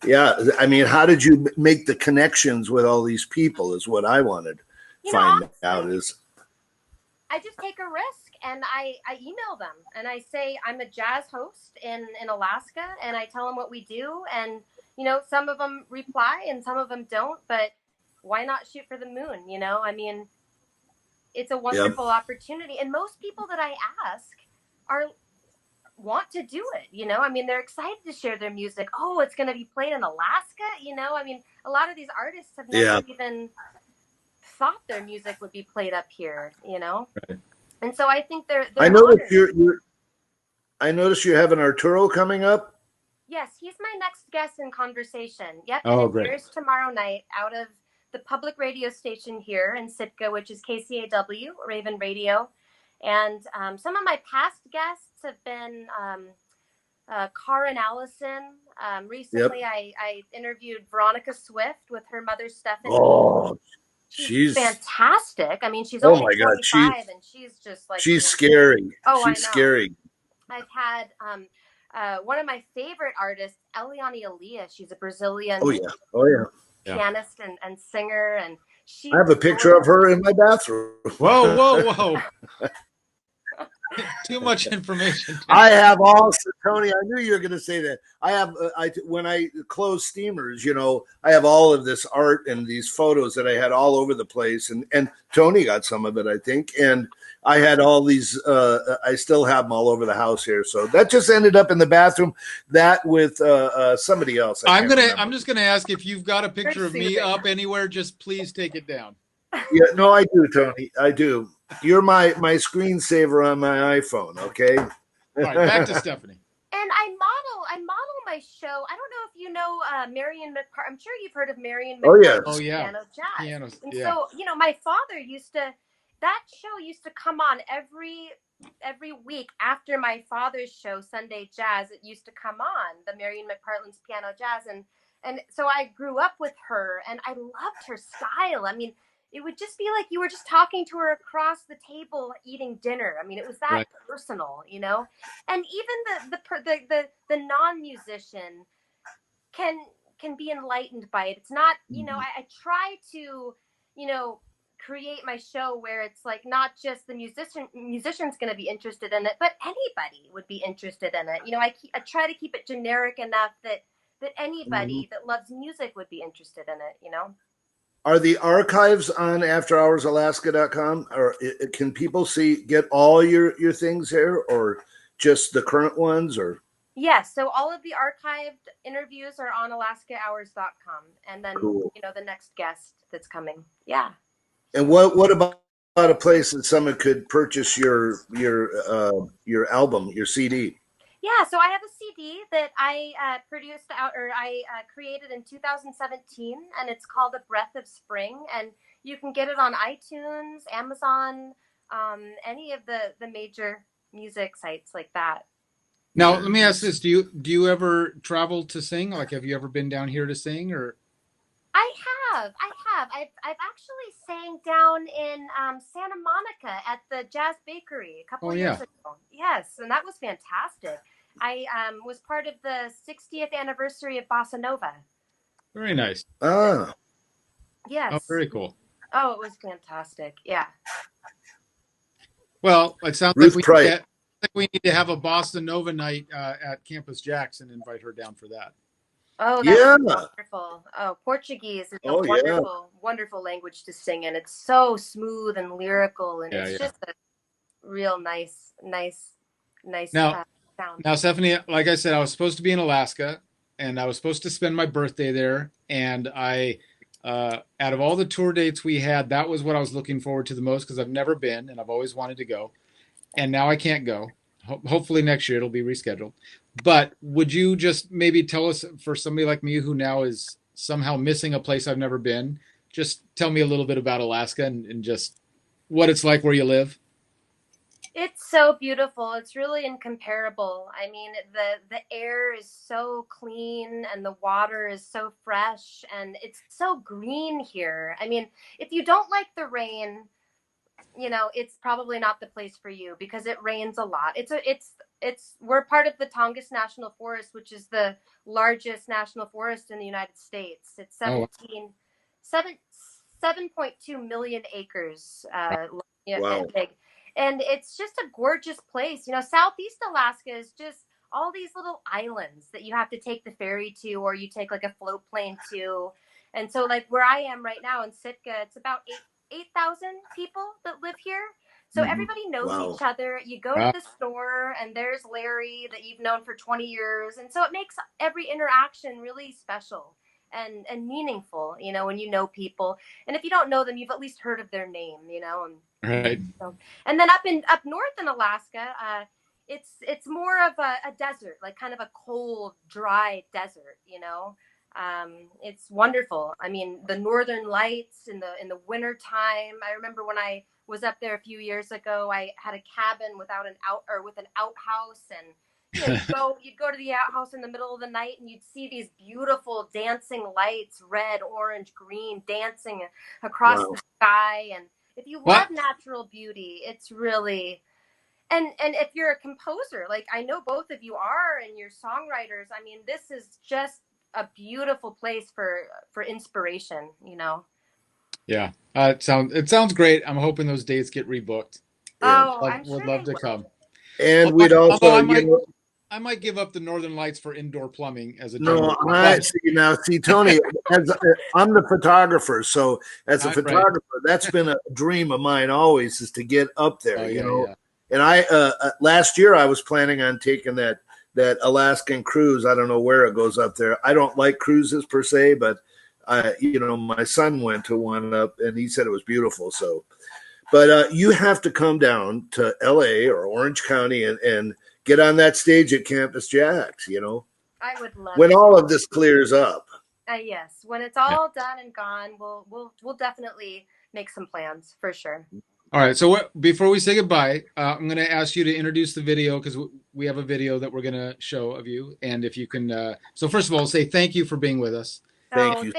yeah, I mean, how did you make the connections with all these people is what I wanted to find out is. I just take a risk, and I email them, and I say, I'm a jazz host in Alaska, and I tell them what we do. And, some of them reply and some of them don't, but why not shoot for the moon? I mean, it's a wonderful opportunity. And most people that I ask want to do it. I mean, they're excited to share their music. Oh, it's going to be played in Alaska. I mean, a lot of these artists have never even thought their music would be played up here, Right. And so I think they're I noticed I noticed you have an Arturo coming up. Yes, he's my next guest in conversation. Yep. Oh, and great. Here's tomorrow night out of the public radio station here in Sitka, which is KCAW, Raven Radio. And some of my past guests have been Karin Allison. Recently, I interviewed Veronica Swift with her mother, Stephanie. Oh, she's fantastic. I mean, she's only 25, and she's just like... She's scary. Oh, she's scary. I've had one of my favorite artists, Eliane Elia. She's a Brazilian pianist and singer. And I have a picture of her in my bathroom. Whoa. Too much information. I have all, Tony, I knew you were going to say that. I have, when I close Steamers, you know, I have all of this art and these photos that I had all over the place. And Tony got some of it, I think. And I had all these, I still have them all over the house here. So that just ended up in the bathroom, that with somebody else. I'm just going to ask if you've got a picture of me up anywhere, just please take it down. Yeah, no, I do, Tony. I do. You're my screensaver on my iPhone, okay? All right, back to Stephanie. And I model my show. I don't know if you know Marion McPartland. I'm sure you've heard of Marion McPartland's Piano Jazz. Pianos, and so, you know, my father that show used to come on every week after my father's show, Sunday Jazz. It used to come on, the Marion McPartland's Piano Jazz. And so I grew up with her, and I loved her style. I mean, it would just be like you were just talking to her across the table eating dinner. I mean, it was that personal, you know. And even the non-musician can be enlightened by it. It's not, you know, I try to, you know, create my show where it's like not just the musician's going to be interested in it, but anybody would be interested in it. You know, I try to keep it generic enough that anybody that loves music would be interested in it, you know. Are the archives on AfterHoursAlaska.com, or can people get all your things there, or just the current ones? Or yes, so all of the archived interviews are on AlaskaHours.com, and then you know the next guest that's coming. Yeah. And what about a place that someone could purchase your album, your CD? Yeah, so I have a CD that I created in 2017, and it's called A Breath of Spring, and you can get it on iTunes, Amazon, any of the major music sites like that. Now, let me ask this: Do you ever travel to sing? Like, have you ever been down here to sing? Or I have. I've actually sang down in Santa Monica at the Jazz Bakery a couple of years ago. Yes, and that was fantastic. I was part of the 60th anniversary of Bossa Nova. Very nice. Yes. Oh, very cool. Oh, it was fantastic. Yeah. Well, it sounds like we need to have a Bossa Nova night at Campus JAX and invite her down for that. Oh, that's wonderful. Oh, Portuguese is a wonderful language to sing in. It's so smooth and lyrical, and it's just a real nice sound. Now, Stephanie, like I said, I was supposed to be in Alaska, and I was supposed to spend my birthday there. And I, out of all the tour dates we had, that was what I was looking forward to the most, because I've never been, and I've always wanted to go. And now I can't go. Hopefully next year it'll be rescheduled. But would you just maybe tell us, for somebody like me who now is somehow missing a place I've never been, just tell me a little bit about Alaska and just what it's like where you live? It's so beautiful. It's really incomparable. I mean, the air is so clean and the water is so fresh and it's so green here. I mean, if you don't like the rain, you know, it's probably not the place for you because it rains a lot. We're part of the Tongass National Forest, which is the largest national forest in the United States. It's 7.2 million acres big. And it's just a gorgeous place. You know, Southeast Alaska is just all these little islands that you have to take the ferry to, or you take like a float plane to. And so like where I am right now in Sitka, it's about 8,000 people that live here. So everybody knows each other. You go to the store and there's Larry that you've known for 20 years. And so it makes every interaction really special and meaningful, you know, when you know people. And if you don't know them, you've at least heard of their name, you know. Right. And then up north in Alaska, it's more of a desert, like kind of a cold, dry desert, you know. It's wonderful. I mean, the northern lights in the winter time. I remember when I was up there a few years ago, I had a cabin with an outhouse, and you know, you'd go to the outhouse in the middle of the night and you'd see these beautiful dancing lights, red, orange, green, dancing across the sky. And if you love natural beauty, it's really, and if you're a composer, like I know both of you are, and you're songwriters, I mean, this is just a beautiful place for inspiration, you know? Yeah. It sounds great. I'm hoping those dates get rebooked. Oh, I'm sure would love to come. And we'd also, I might give up the Northern Lights for indoor plumbing as a see, Tony, I'm the photographer, so as a photographer, that's been a dream of mine always, is to get up there, you know. And I last year I was planning on taking that Alaskan cruise. I don't know where it goes up there. I don't like cruises per se, but you know, my son went to one up and he said it was beautiful. So, but you have to come down to LA or Orange County and get on that stage at Campus JAX, you know. I would love when all of this clears up. Yes, when it's all done and gone, we'll definitely make some plans for sure. All right. So before we say goodbye, I'm going to ask you to introduce the video, because we have a video that we're going to show of you. And if you can, so first of all, say thank you for being with us. Thank you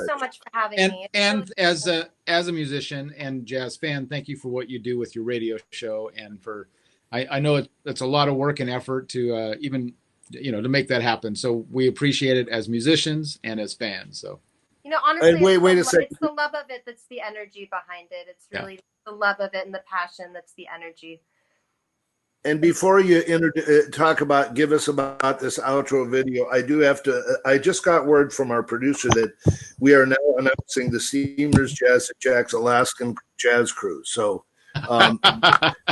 so much for having me. And as a musician and jazz fan, thank you for what you do with your radio show, and for I know it's a lot of work and effort to even, you know, to make that happen. So we appreciate it as musicians and as fans. So, you know, honestly, wait a second. It's the love of it that's the energy behind it. It's really the love of it and the passion that's the energy. And before you give us about this outro video, I do have to. I just got word from our producer that we are now announcing the Steamers Jazz at JAX Alaskan Jazz Cruise. So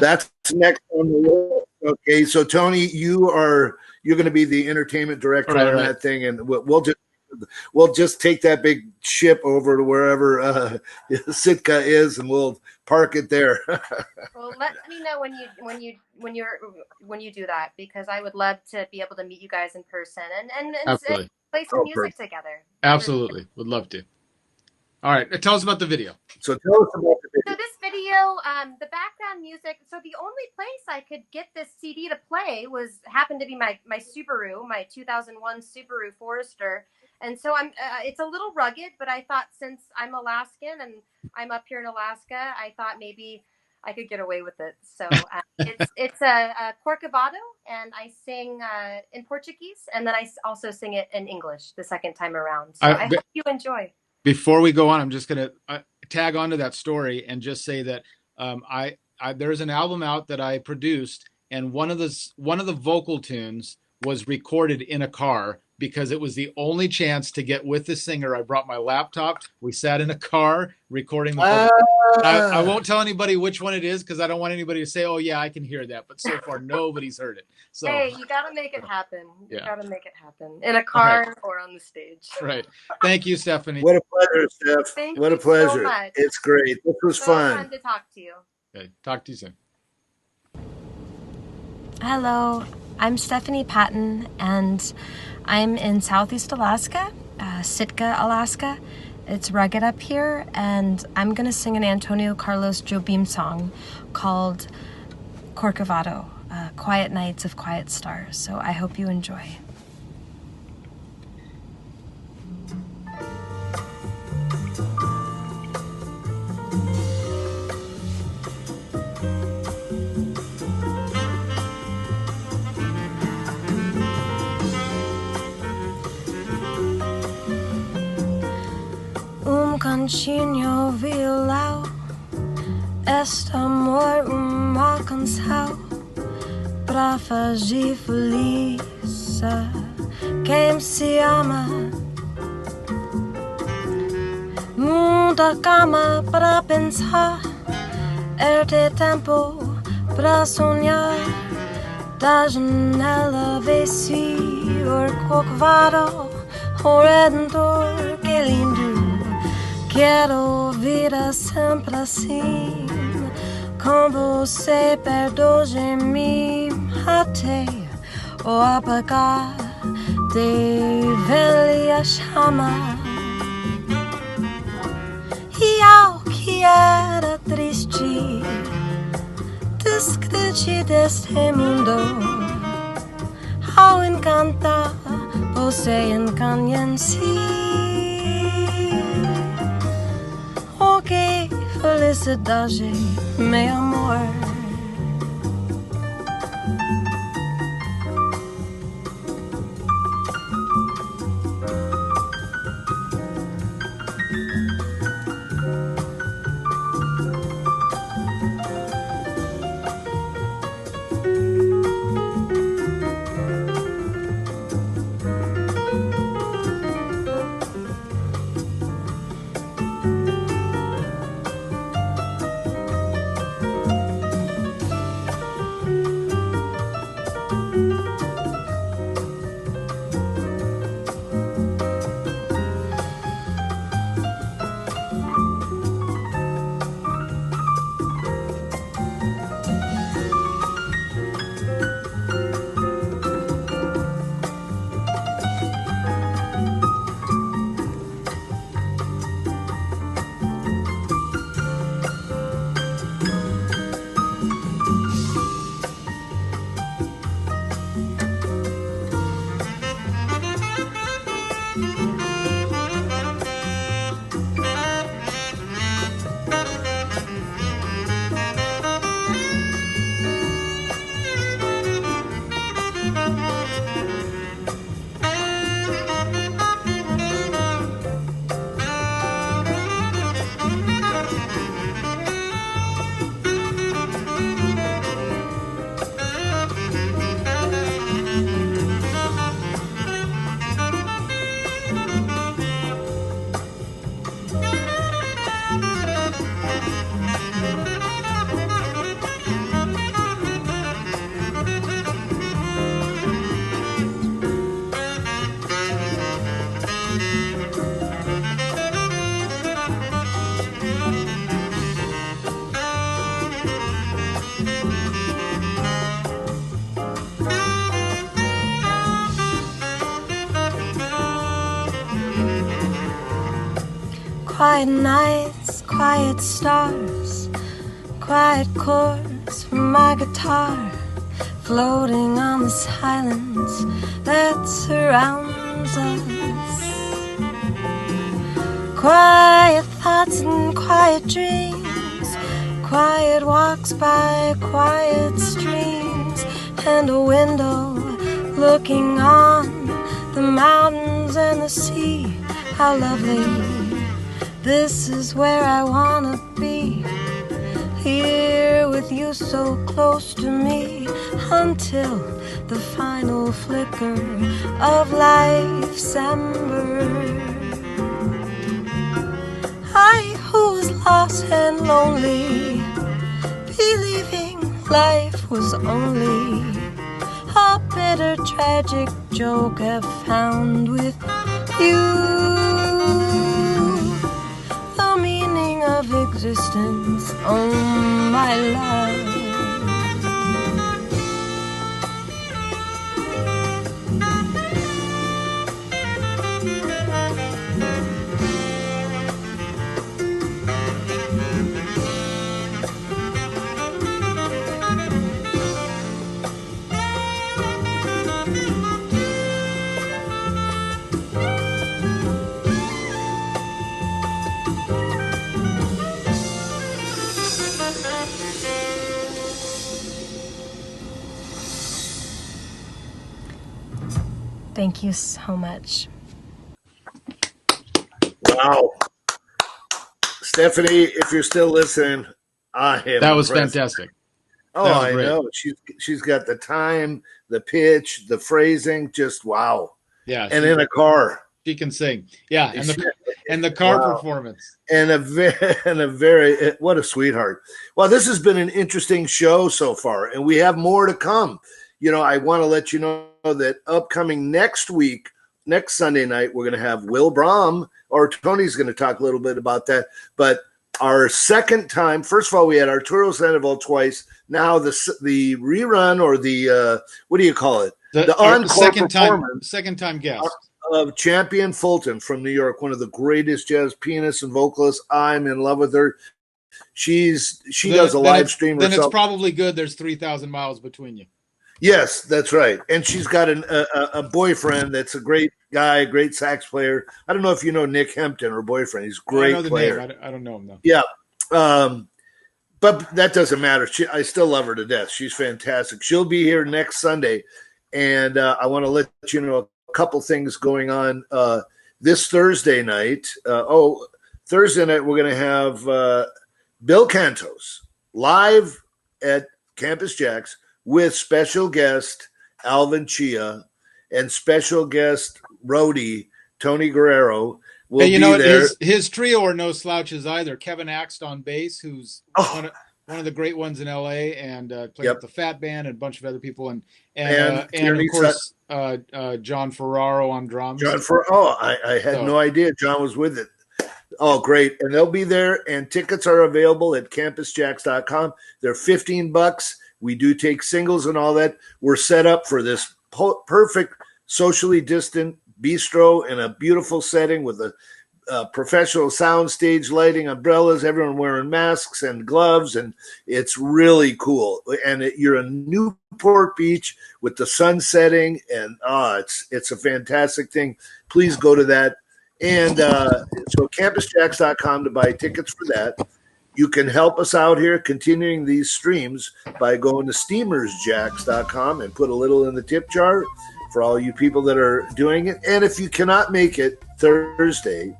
that's next on the list. Okay, so Tony, you're going to be the entertainment director on that thing, and we'll just take that big ship over to wherever Sitka is, and we'll park it there. Well, let me know when you do that, because I would love to be able to meet you guys in person and play some music together. Absolutely, would love to. All right, tell us about the video. So tell us about the video. So this video, the background music. So the only place I could get this CD to play happened to be my Subaru, my 2001 Subaru Forester. And so it's a little rugged, but I thought, since I'm Alaskan and I'm up here in Alaska, I thought maybe I could get away with it. So it's a Corcovado, and I sing in Portuguese, and then I also sing it in English the second time around. So I hope you enjoy. Before we go on, I'm just going to tag onto that story and just say that there's an album out that I produced, and one of the vocal tunes was recorded in a car, because it was the only chance to get with the singer. I brought my laptop. We sat in a car recording the vocal. I won't tell anybody which one it is, because I don't want anybody to say, oh yeah, I can hear that. But so far, nobody's heard it. So hey, you got to make it happen. You got to make it happen in a car or on the stage. Right. Thank you, Stephanie. What a pleasure, Steph. Thank what you a pleasure. So much. It's great. This was fun to talk to you. Okay. Talk to you soon. Hello, I'm Stephanie Patton, and I'm in Southeast Alaska, Sitka, Alaska. It's rugged up here, and I'm going to sing an Antonio Carlos Jobim song called Corcovado, Quiet Nights of Quiet Stars. So I hope you enjoy. Cantinho violão, este amor uma canção pra fazer feliz quem se ama. Muita cama para pensar, ter tempo para sonhar. Da janela vê-se o Corcovado, o Redentor, que lindo. Quero vida sempre assim, com você perto de mim, até o apagar de velha chama. E ao que era triste, descrente deste mundo, ao encantar, você enganha-se. Que felicidade, meu amor. quiet nights, quiet stars, quiet chords from my guitar, floating on the silence that surrounds us. Quiet thoughts and quiet dreams, quiet walks by quiet streams, and a window looking on the mountains and the sea. How lovely, this is where I wanna be, here with you so close to me, until the final flicker of life's ember. I, who was lost and lonely, believing life was only a bitter, tragic joke I've found with you. The meaning of existence, oh my love. Thank you so much. Wow. Stephanie, if you're still listening, I am That was impressed. fantastic. Oh, I know. She's got the time, the pitch, the phrasing, just wow. Yeah. And in a car. She can sing. Yeah. And the car performance. And a very what a sweetheart. Well, this has been an interesting show so far, and we have more to come. You know, I want to let you know that upcoming next week, next Sunday night, we're going to have Will Brom, or Tony's going to talk a little bit about that. But our second time, first of all, we had Arturo Sandoval twice. Now the rerun, or the what do you call it? The encore performance. Second time guest of Champion Fulton from New York, one of the greatest jazz pianists and vocalists. I'm in love with her. She does a live stream herself. Then it's probably good there's 3,000 miles between you. Yes, that's right. And she's got a boyfriend that's a great guy, great sax player. I don't know if you know Nick Hempton, her boyfriend. He's a great player. I don't know him, though. Yeah. But that doesn't matter. I still love her to death. She's fantastic. She'll be here next Sunday. And I want to let you know a couple things going on this Thursday night. Thursday night, we're going to have Bill Cantos live at Campus JAX, with special guest Alvin Chia and special guest roadie Tony Guerrero will be there. His trio are no slouches either. Kevin Axt on bass, who's one of the great ones in LA, and played with the Fat Band and a bunch of other people, and of course John Ferraro on drums. I had no idea John was with it. Oh, great. And they'll be there, and tickets are available at campusjax.com. They're $15. We do take singles and all that. We're set up for this perfect socially distant bistro in a beautiful setting with a professional sound stage lighting, umbrellas, everyone wearing masks and gloves, and it's really cool. And you're in Newport Beach with the sun setting, and it's a fantastic thing. Please go to that. And so campusjax.com to buy tickets for that. You can help us out here continuing these streams by going to steamersjax.com and put a little in the tip jar for all you people that are doing it. And if you cannot make it Thursday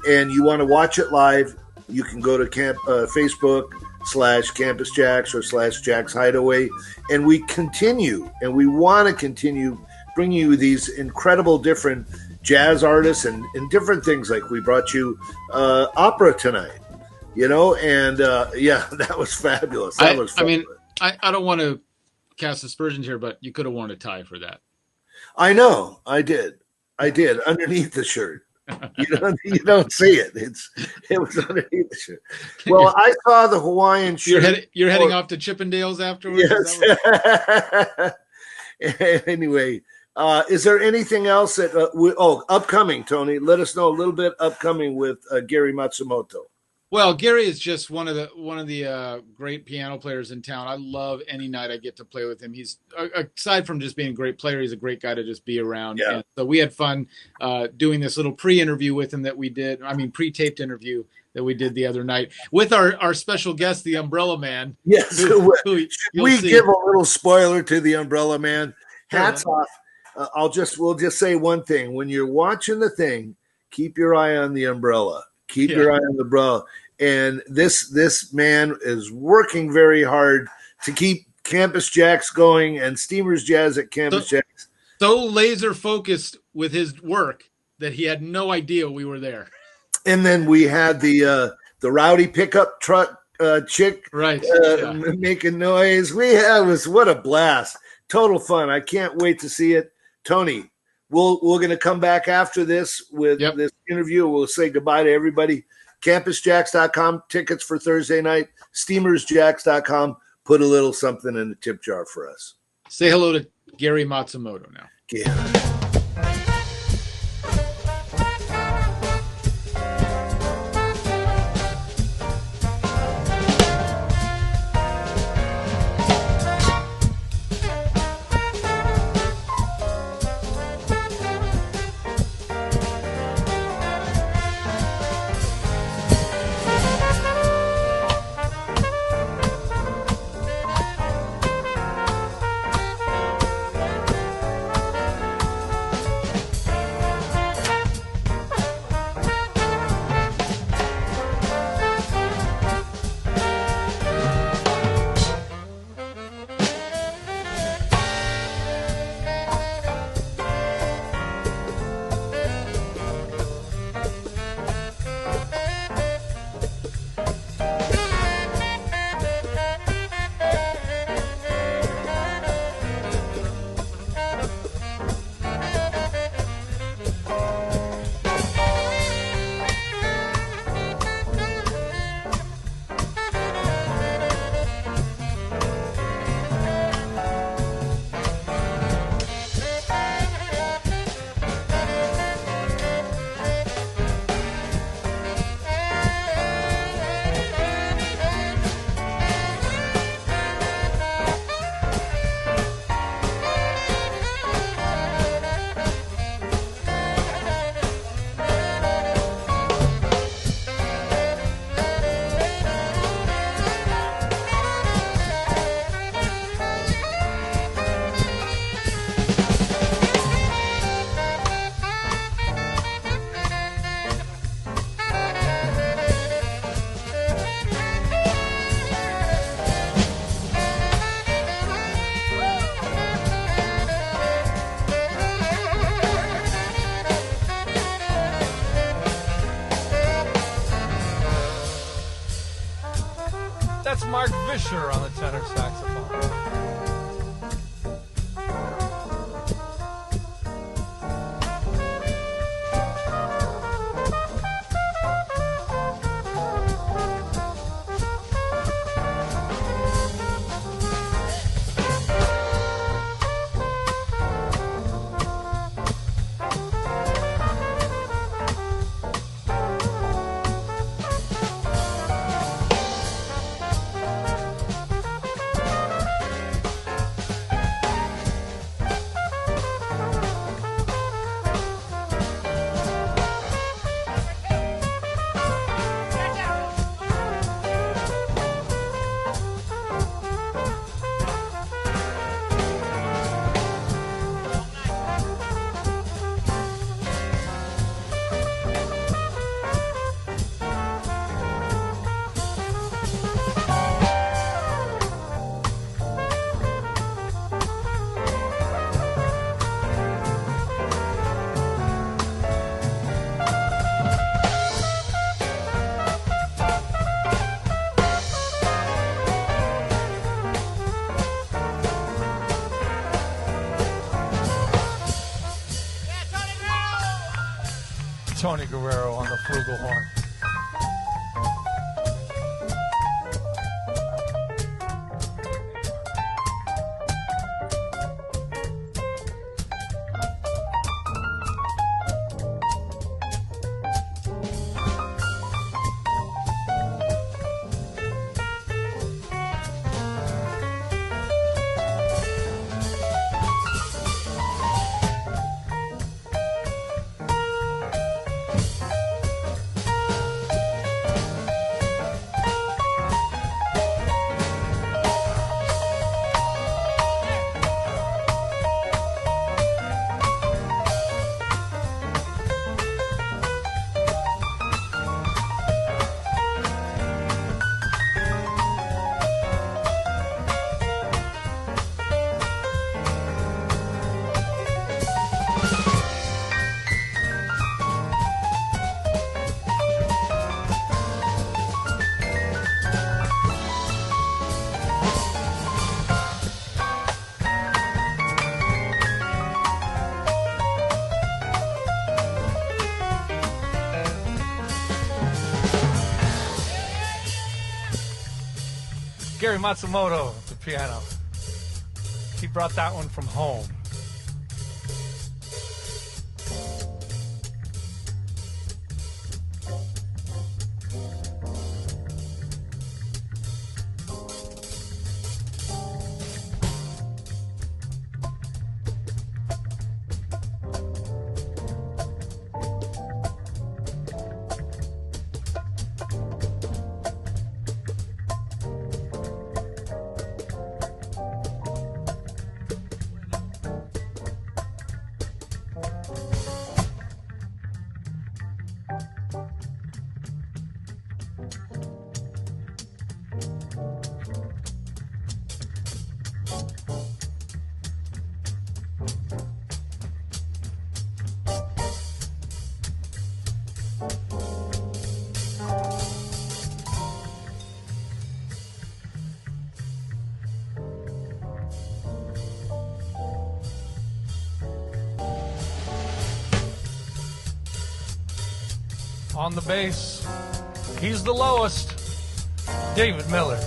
and you want to watch it live, you can go to Facebook /CampusJax or /JAXhideaway. And we want to continue bringing you these incredible different jazz artists and different things. Like we brought you opera tonight. And that was fabulous. I mean, I don't want to cast aspersions here, but you could have worn a tie for that. I know. I did underneath the shirt. You don't see it. It was underneath the shirt. Well, I saw the Hawaiian shirt. You're heading off to Chippendales afterwards? Yes. Anyway, Is there anything else that upcoming, Tony? Let us know a little bit upcoming with Gary Matsumoto. Well, Gary is just one of the great piano players in town. I love any night I get to play with him. He's, aside from just being a great player, he's a great guy to just be around. Yeah. And so we had fun doing this little pre-interview with him that we did. I mean, pre-taped interview that we did the other night with our special guest, the Umbrella Man. Yes. We give a little spoiler to the Umbrella Man. Hats off. We'll just say one thing. When you're watching the thing, keep your eye on the umbrella. Keep your eye on the umbrella. And this man is working very hard to keep Campus JAX going and Steamers Jazz at Campus JAX. So laser focused with his work that he had no idea we were there. And then we had the rowdy pickup truck chick making noise. What a blast. Total fun. I can't wait to see it. Tony, we're going to come back after this with this interview. We'll say goodbye to everybody. CampusJax.com, tickets for Thursday night. SteamersJax.com. Put a little something in the tip jar for us. Say hello to Gary Matsumoto now. Yeah. That's Mark Vischer on the tenor saxophone. Tony Guerrero on the flugelhorn. Gary Matsumoto at the piano. He brought that one from home. On the bass, he's the lowest, David Miller.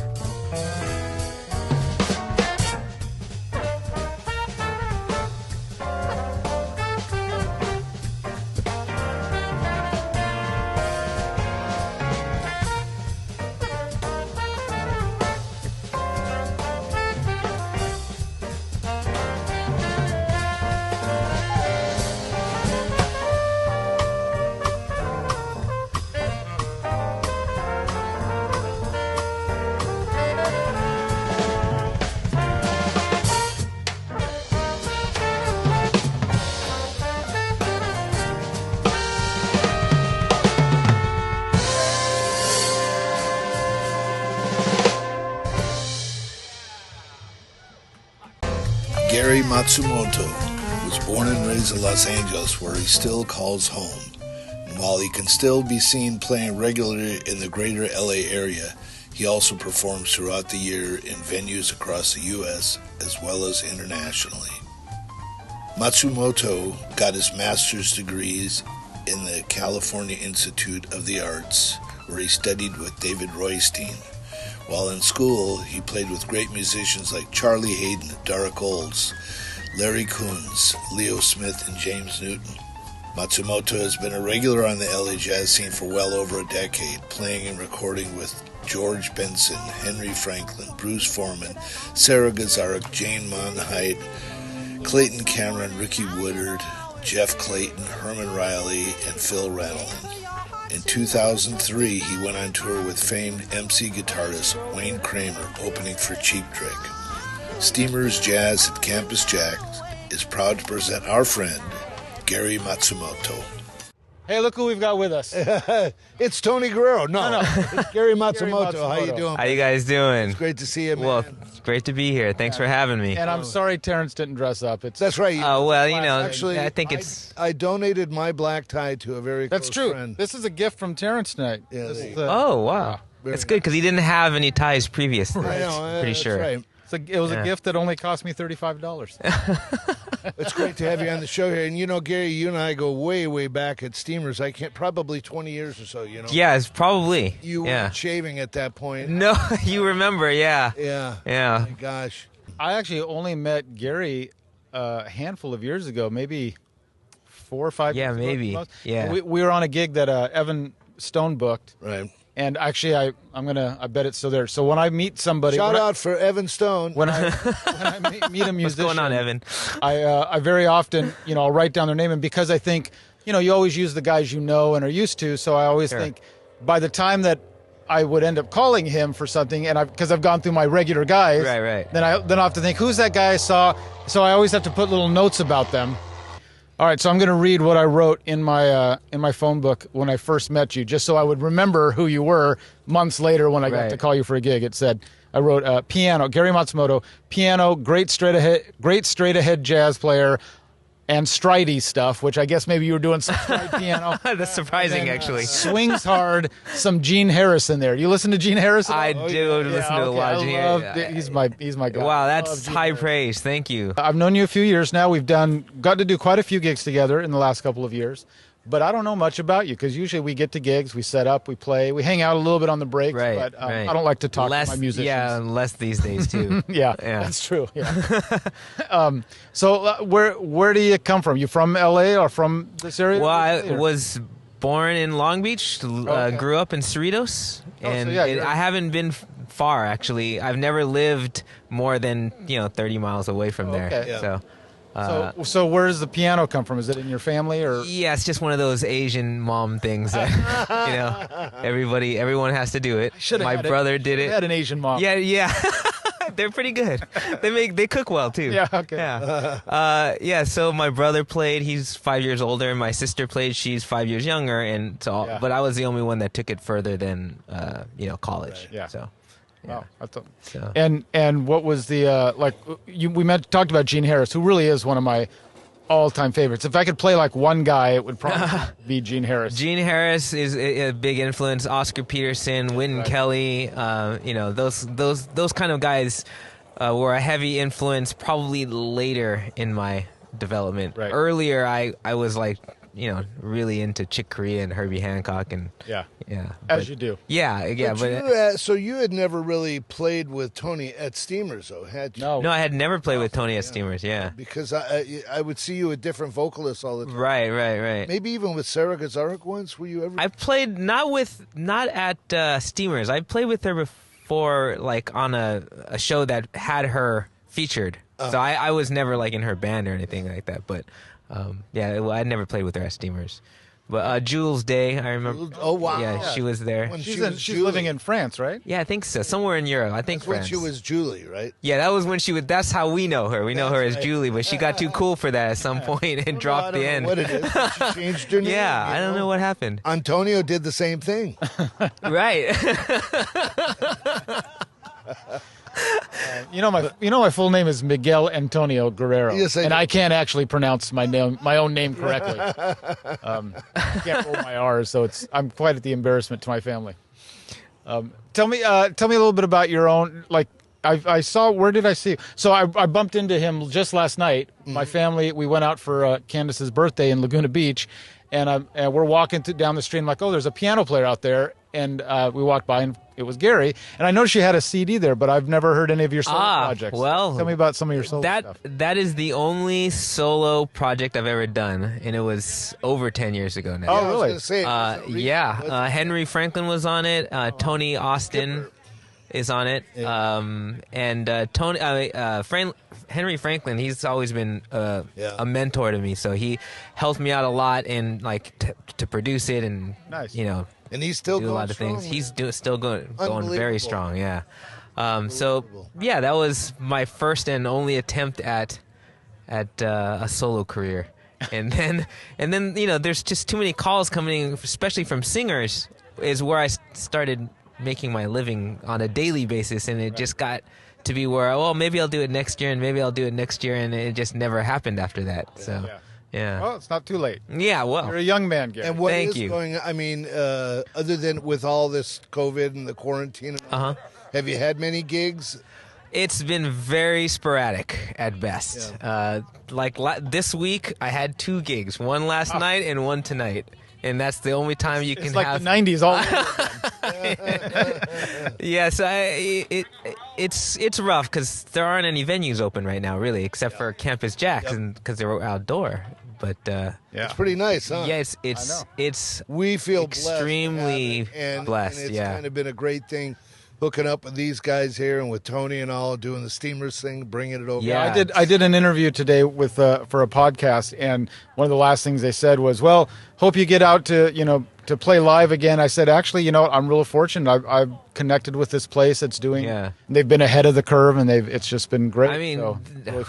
Gary Matsumoto was born and raised in Los Angeles, where he still calls home. And while he can still be seen playing regularly in the greater LA area, he also performs throughout the year in venues across the U.S. as well as internationally. Matsumoto got his master's degrees in the California Institute of the Arts, where he studied with David Roystein. While in school, he played with great musicians like Charlie Haydn, Dark Olds, Larry Coons, Leo Smith, and James Newton. Matsumoto has been a regular on the LA jazz scene for well over a decade, playing and recording with George Benson, Henry Franklin, Bruce Forman, Sarah Gazarek, Jane Monheit, Clayton Cameron, Ricky Woodard, Jeff Clayton, Herman Riley, and Phil Ranelin. In 2003, he went on tour with famed MC guitarist Wayne Kramer, opening for Cheap Trick. Steamers Jazz at Campus JAX is proud to present our friend, Gary Matsumoto. Hey, look who we've got with us. It's Tony Guerrero. No. It's Gary Matsumoto. How you doing? How you guys doing? It's great to see you, man. Well, it's great to be here. Thanks for having me. And I'm sorry Terence didn't dress up. That's right. Oh, well, you know, actually, I think it's... I donated my black tie to a very That's close true. friend. This is a gift from Terence tonight. Yeah, Oh, wow. It's good because he didn't have any ties previously. I know, Pretty sure. Right. It was a gift that only cost me $35. It's great to have you on the show here. And, you know, Gary, you and I go way, way back at Steamers. Probably 20 years or so, you know. Yeah, it's probably. You weren't shaving at that point. No, you remember, yeah. Yeah. Yeah. Oh my gosh. I actually only met Gary a handful of years ago, maybe 4 or 5 years ago. Yeah, maybe. Yeah. We were on a gig that Evan Stone booked. Right. And actually, I bet it's still there. So when I meet somebody, shout out for Evan Stone. When I meet a musician, what's going on, Evan? I very often, I'll write down their name, and because I think, you always use the guys you know and are used to. So I always think, by the time that I would end up calling him for something, and because I've gone through my regular guys, right. Then I have to think, who's that guy I saw? So I always have to put little notes about them. All right, so I'm going to read what I wrote in my phone book when I first met you, just so I would remember who you were months later when I got to call you for a gig. It said, I wrote piano, Gary Matsumoto, piano, great straight ahead jazz player, and stridey stuff, which I guess maybe you were doing some stride piano. That's surprising, actually. Swings hard, some Gene Harrison there. You listen to Gene Harrison? I do listen to a lot of Gene Harrison. He's my guy. Wow, that's high praise. Thank you. I've known you a few years now. We've got to do quite a few gigs together in the last couple of years. but I don't know much about you because usually we get to gigs, we set up, we play, we hang out a little bit on the breaks, but I don't like to talk to my musicians. Yeah, less these days too. yeah, that's true. Yeah. So where do you come from? You from LA or from this area? Well, I was born in Long Beach, grew up in Cerritos, and I haven't been far actually. I've never lived more than 30 miles away from there. Okay. So. So where does the piano come from? Is it in your family or? Yeah, it's just one of those Asian mom things that everyone has to do it. My brother did it. I had an Asian mom. Yeah. They're pretty good. They cook well too. Yeah, okay. Yeah. So my brother played. He's 5 years older. And my sister played. She's 5 years younger. And so, but I was the only one that took it further than college. Right, yeah. So. Yeah. Wow. And what was the we talked about Gene Harris, who really is one of my all-time favorites. If I could play like one guy, it would probably be Gene Harris. Gene Harris is a big influence. Oscar Peterson, Wynton Kelly, those kind of guys were a heavy influence. Probably later in my development. Right. Earlier, I was like, really into Chick Corea and Herbie Hancock and as you do. But so you had never really played with Tony at Steamers, though, had you? No, I had never played with Tony at Steamers. Yeah, because I would see you with different vocalists all the time. Right. Maybe even with Sarah Gazarek once. Were you ever? I played not at Steamers. I played with her before, like on a show that had her featured. So I was never like in her band or anything like that, but. I never played with her at Steamers. But Jules Day, I remember. Oh, wow. Yeah, she was there. She's living in France, right? Yeah, I think so. Somewhere in Europe. I think that's France. when she was Julie, right? Yeah, that was when she was. That's how we know her. We know her as Julie, but she got too cool for that at some point and dropped the end. I don't know what it is. She changed her name. Yeah, I don't know what happened. Antonio did the same thing. Right. My full name is Miguel Antonio Guerrero, yes, and I can't actually pronounce my own name correctly. I can't roll my R's, so I'm quite at the embarrassment to my family. Tell me a little bit about your own. Like I saw. Where did I see you? So I bumped into him just last night. Mm-hmm. My family, we went out for Candace's birthday in Laguna Beach, and we're walking down the street. I'm like, oh, there's a piano player out there. And we walked by, and it was Gary. And I noticed you had a CD there, but I've never heard any of your solo projects. Well, tell me about some of your solo stuff. That is the only solo project I've ever done, and it was over 10 years ago now. Oh, really? I was gonna say, Henry Franklin was on it. Tony Austin is on it. And Henry Franklin, he's always been a mentor to me. So he helped me out a lot in to produce it and and he's still do going a lot of strong. things. He's still going very strong. Yeah. That was my first and only attempt at a solo career. And then there's just too many calls coming, especially from singers, is where I started making my living on a daily basis, and it just got to be where, maybe I'll do it next year, and it just never happened after that. Yeah. Well, it's not too late. Yeah, well. You're a young man, Gary. And what Thank is you. going on? I mean, other than with all this COVID and the quarantine, have you had many gigs? It's been very sporadic at best. Yeah. This week, I had 2 gigs, one last night and one tonight. And that's the only time you can have. It's like the 90s all over. Yes, it's rough because there aren't any venues open right now, really, except for Campus JAX, because they were outdoor. But it's pretty nice, huh? Yeah, it's we feel extremely blessed. And it's kind of been a great thing. Hooking up with these guys here and with Tony and all, doing the Steamers thing, bringing it over. Yeah, I did an interview today with for a podcast, and one of the last things they said was, "Well, hope you get out to play live again." I said, "Actually, I'm real fortunate. I've connected with this place that's doing. They've been ahead of the curve, and it's just been great." I mean, so,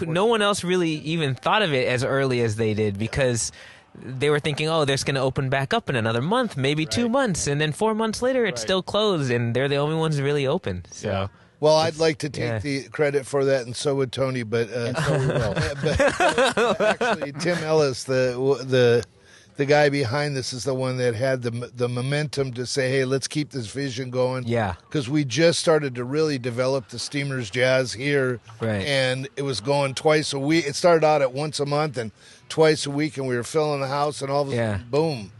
no one else really even thought of it as early as they did because they were thinking, they're going to open back up in another month, maybe 2 months, and then 4 months later, it's still closed, and they're the only ones really open. So. Yeah. Well, I'd like to take the credit for that, and so would Tony. But, and so we will. But actually, Tim Ellis, the the guy behind this is the one that had the momentum to say, hey, let's keep this vision going. Yeah. Because we just started to really develop the Steamers Jazz here. Right. And it was going twice a week. It started out at once a month and twice a week, and we were filling the house, and all of a sudden, boom.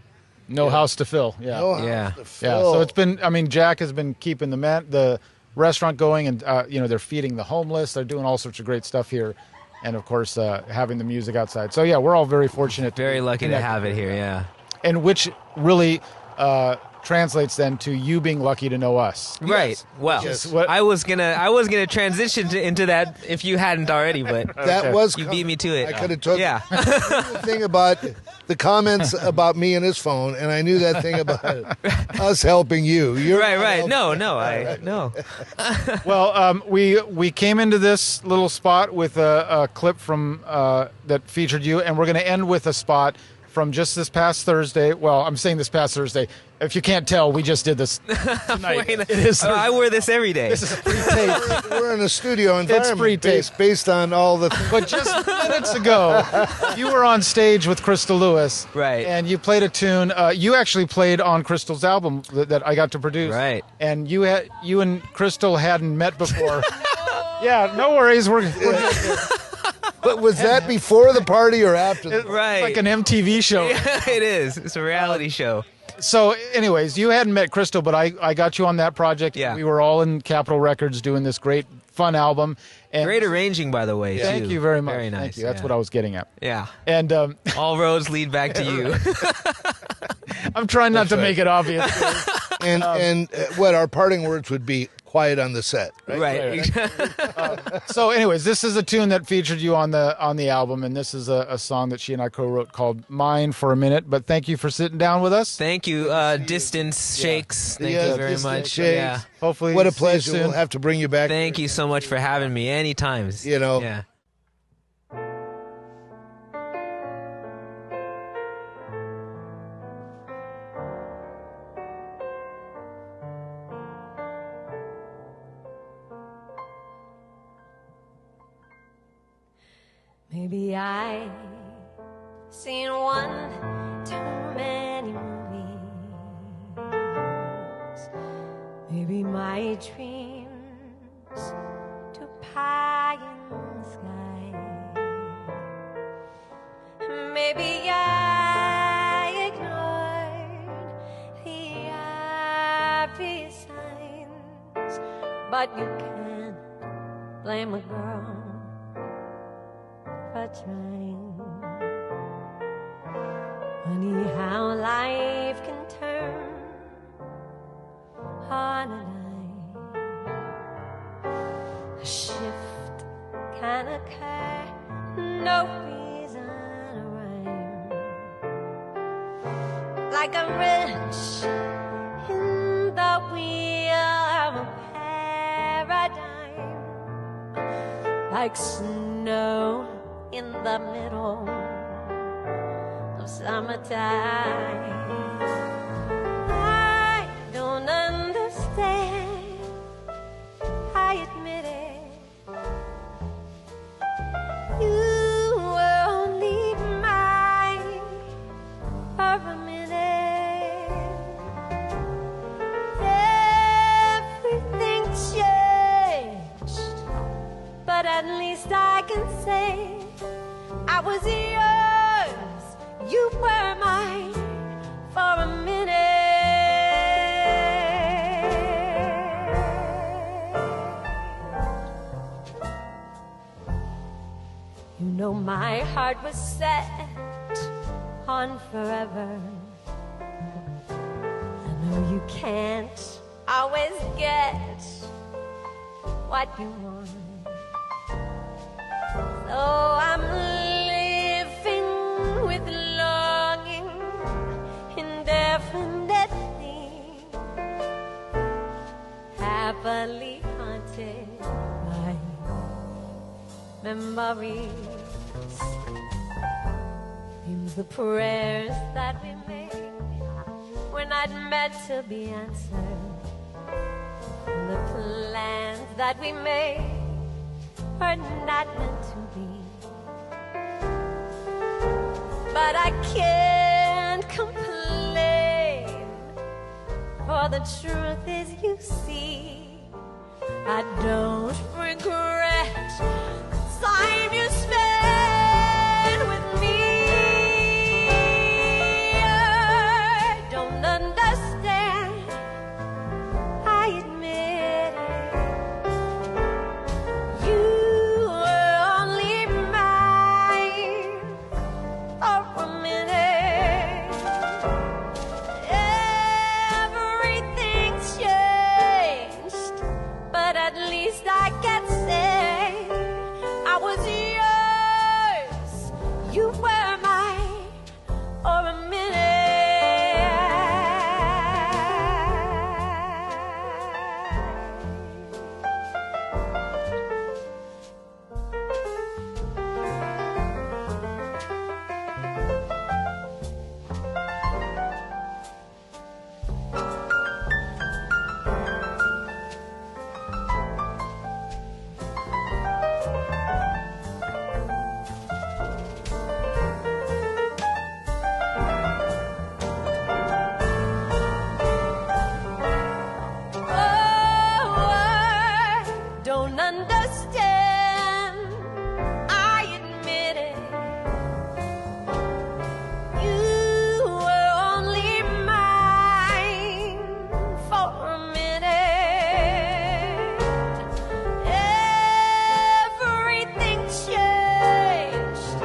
No house to fill. Yeah. No house to fill. Yeah. So it's been, I mean, Jack has been keeping the restaurant going, and, they're feeding the homeless. They're doing all sorts of great stuff here. And, of course, having the music outside. So, yeah, we're all very fortunate. Very lucky to have it here, yeah. And which really translates then to you being lucky to know us. Right. Yes. Well, I was gonna transition into that if you hadn't already, but that was you beat me to it. I could have took the thing about the comments about me and his phone, and I knew that thing about us helping you. You're right. No. Well, we came into this little spot with a clip from that featured you, and we're going to end with a spot from just this past Thursday. Well, I'm saying this past Thursday. If you can't tell, we just did this tonight. It is. I wear this every day. This is a pre-tape. We're in a studio environment based on all the... But just minutes ago, you were on stage with Crystal Lewis. Right. And you played a tune. You actually played on Crystal's album that I got to produce. Right. And you and Crystal hadn't met before. Yeah, no worries. We're But was that before the party or after? Right. It's like an MTV show. Yeah, it is. It's a reality show. So, anyways, you hadn't met Crystal, but I got you on that project. Yeah. We were all in Capitol Records doing this great, fun album. And great arranging, by the way. Thank too. you very much. Very nice. Thank you. That's what I was getting at. Yeah. And all roads lead back to you. I'm trying not to make it obvious. And what our parting words would be: quiet on the set. Right. So, anyways, this is a tune that featured you on the album, and this is a song that she and I co-wrote called "Mine for a Minute." But thank you for sitting down with us. Thank you. Distance shakes. Thank you very much. Shakes. Yeah. Hopefully, what a pleasure. We'll have to bring you back. Thank you so much for having me. Anytime. Yeah. Maybe I've seen one too many movies. Maybe my dreams too pie in the sky. Maybe I ignored the obvious signs, but you can't blame a girl for trying. Funny how life can turn on a dime. A shift can occur, no reason or rhyme. Like a wrench in the wheel of a paradigm. Like snow in the middle of summertime. I don't understand, I admit it. You were only mine for a minute. Everything changed, but at least I can say I was yours, you were mine for a minute. You know my heart was set on forever. I know you can't always get what you want. So I'm living with longing indefinitely, happily haunted by memories. Use the prayers that we made were not meant to be answered. The plans that we made are not meant to be. But I can't complain, for the truth is, you see, I don't regret the time you spent with me. I don't understand, I admit it. You were only mine for a minute. Everything's changed, but at least I can say I was yours. You were mine for a minute. Don't understand, I admit it. You were only mine for a minute. Everything changed,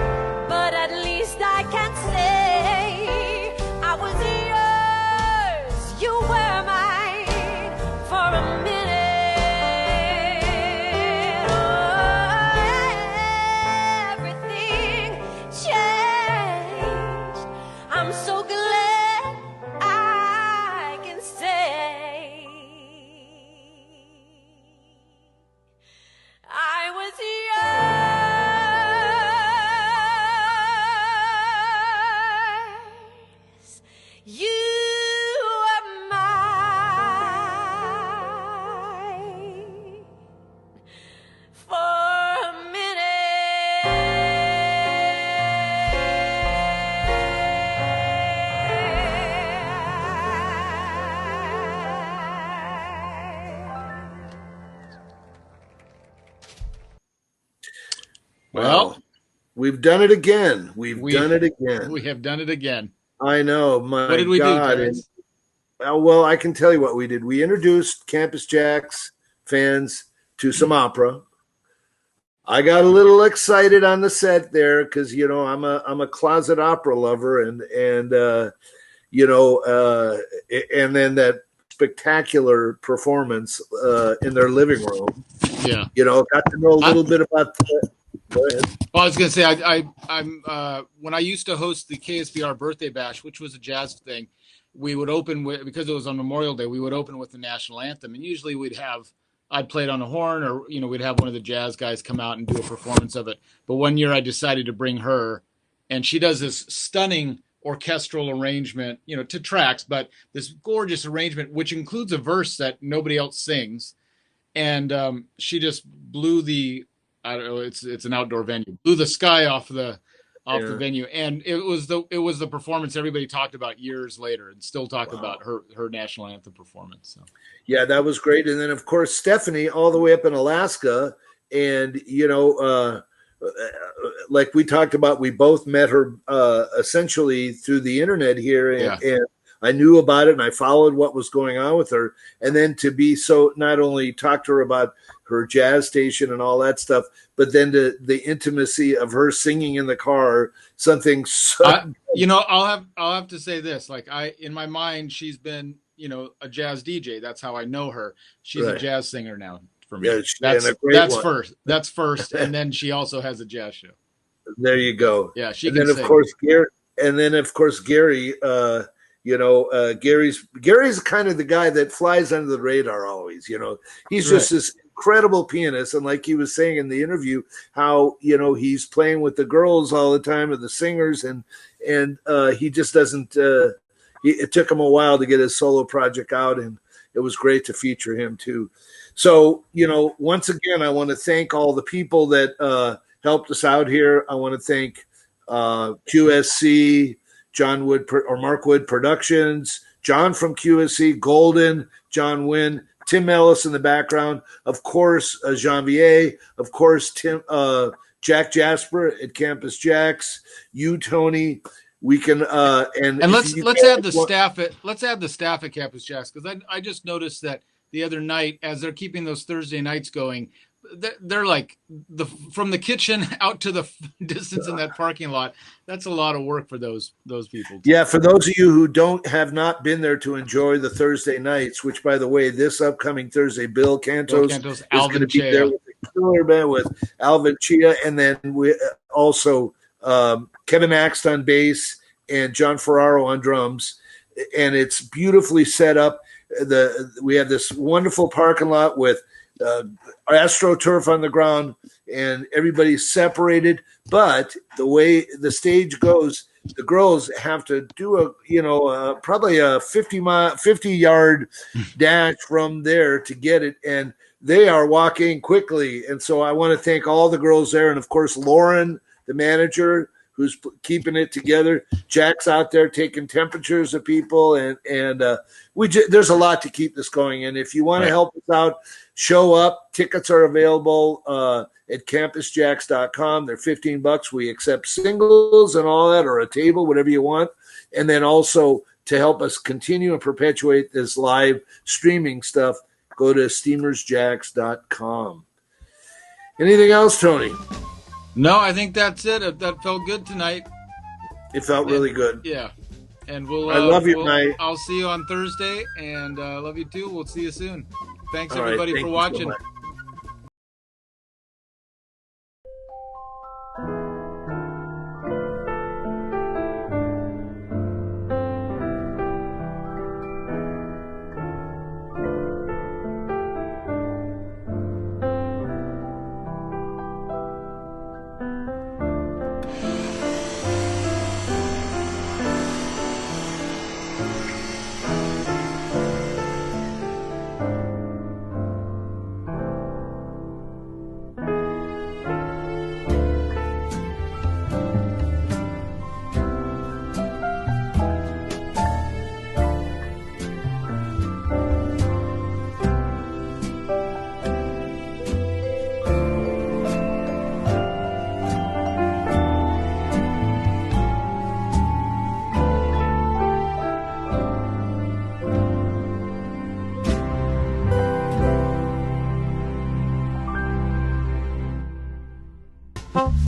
but at least I can say I was yours. You were mine for a minute. I'm so glad I can say I was yours. You were mine for a minute. Well, we've done it again. We've done it again. We have done it again. I know. My What did we God. do, Terence? Well, I can tell you what we did. We introduced Campus JAX fans to some opera. I got a little excited on the set there because I'm a closet opera lover, and then that spectacular performance in their living room. Yeah. Got to know a little bit about that. Go ahead. Well, I was going to say, I'm when I used to host the KSBR birthday bash, which was a jazz thing, we would open with, because it was on Memorial Day, we would open with the national anthem, and usually I'd play it on a horn, or we'd have one of the jazz guys come out and do a performance of it. But one year I decided to bring her, and she does this stunning orchestral arrangement, to tracks, but this gorgeous arrangement, which includes a verse that nobody else sings, and she just blew the, I don't know, it's an outdoor venue, blew the sky off the venue, and it was the performance everybody talked about years later, and still talk about her national anthem performance. So. Yeah, that was great. And then of course Stephanie, all the way up in Alaska, and like we talked about, we both met her essentially through the internet here, and I knew about it, and I followed what was going on with her, and then to be so, not only talk to her about her jazz station and all that stuff, but then the intimacy of her singing in the car, something so. I'll have to say this, like in my mind, she's been, a jazz DJ. That's how I know her. She's a jazz singer now for me. Yeah, that's first. That's first, and then she also has a jazz show. There you go. Yeah, she. And can then sing. of course Gary. Gary's kind of the guy that flies under the radar always. He's just this incredible pianist, and like he was saying in the interview, how he's playing with the girls all the time, or the singers, and he just doesn't. It took him a while to get his solo project out, and it was great to feature him too. So once again, I want to thank all the people that helped us out here. I want to thank QSC, Mark Wood Productions, John from QSC, Golden, John Wynn, Tim Ellis in the background, of course, Janvier, of course, Jack Jasper at Campus JAX, you, Tony. We can and let's add the staff at Campus JAX, because I just noticed that the other night, as they're keeping those Thursday nights going, they're like from the kitchen out to the distance in that parking lot. That's a lot of work for those people. Yeah, for those of you who have not been there to enjoy the Thursday nights, which, by the way, this upcoming Thursday, Bill Cantos is going to be there with the killer band with Alvin Chia, and then we also Kevin Axt on bass and John Ferraro on drums, and it's beautifully set up. We have this wonderful parking lot with AstroTurf on the ground, and everybody's separated. But the way the stage goes, the girls have to do probably a 50-yard dash from there to get it, and they are walking quickly. And so I want to thank all the girls there, and of course Lauren, the manager, who's keeping it together. Jack's out there taking temperatures of people, and there's a lot to keep this going. And if you want to help us out, show up. Tickets are available at campusjax.com. They're $15. We accept singles and all that, or a table, whatever you want. And then also to help us continue and perpetuate this live streaming stuff, go to steamersjax.com. Anything else, Tony? No, I think that's it. That felt good tonight. It felt really good. Yeah. And I love you, Mike. I'll see you on Thursday, and I love you too. We'll see you soon. Thanks, everybody, for watching. So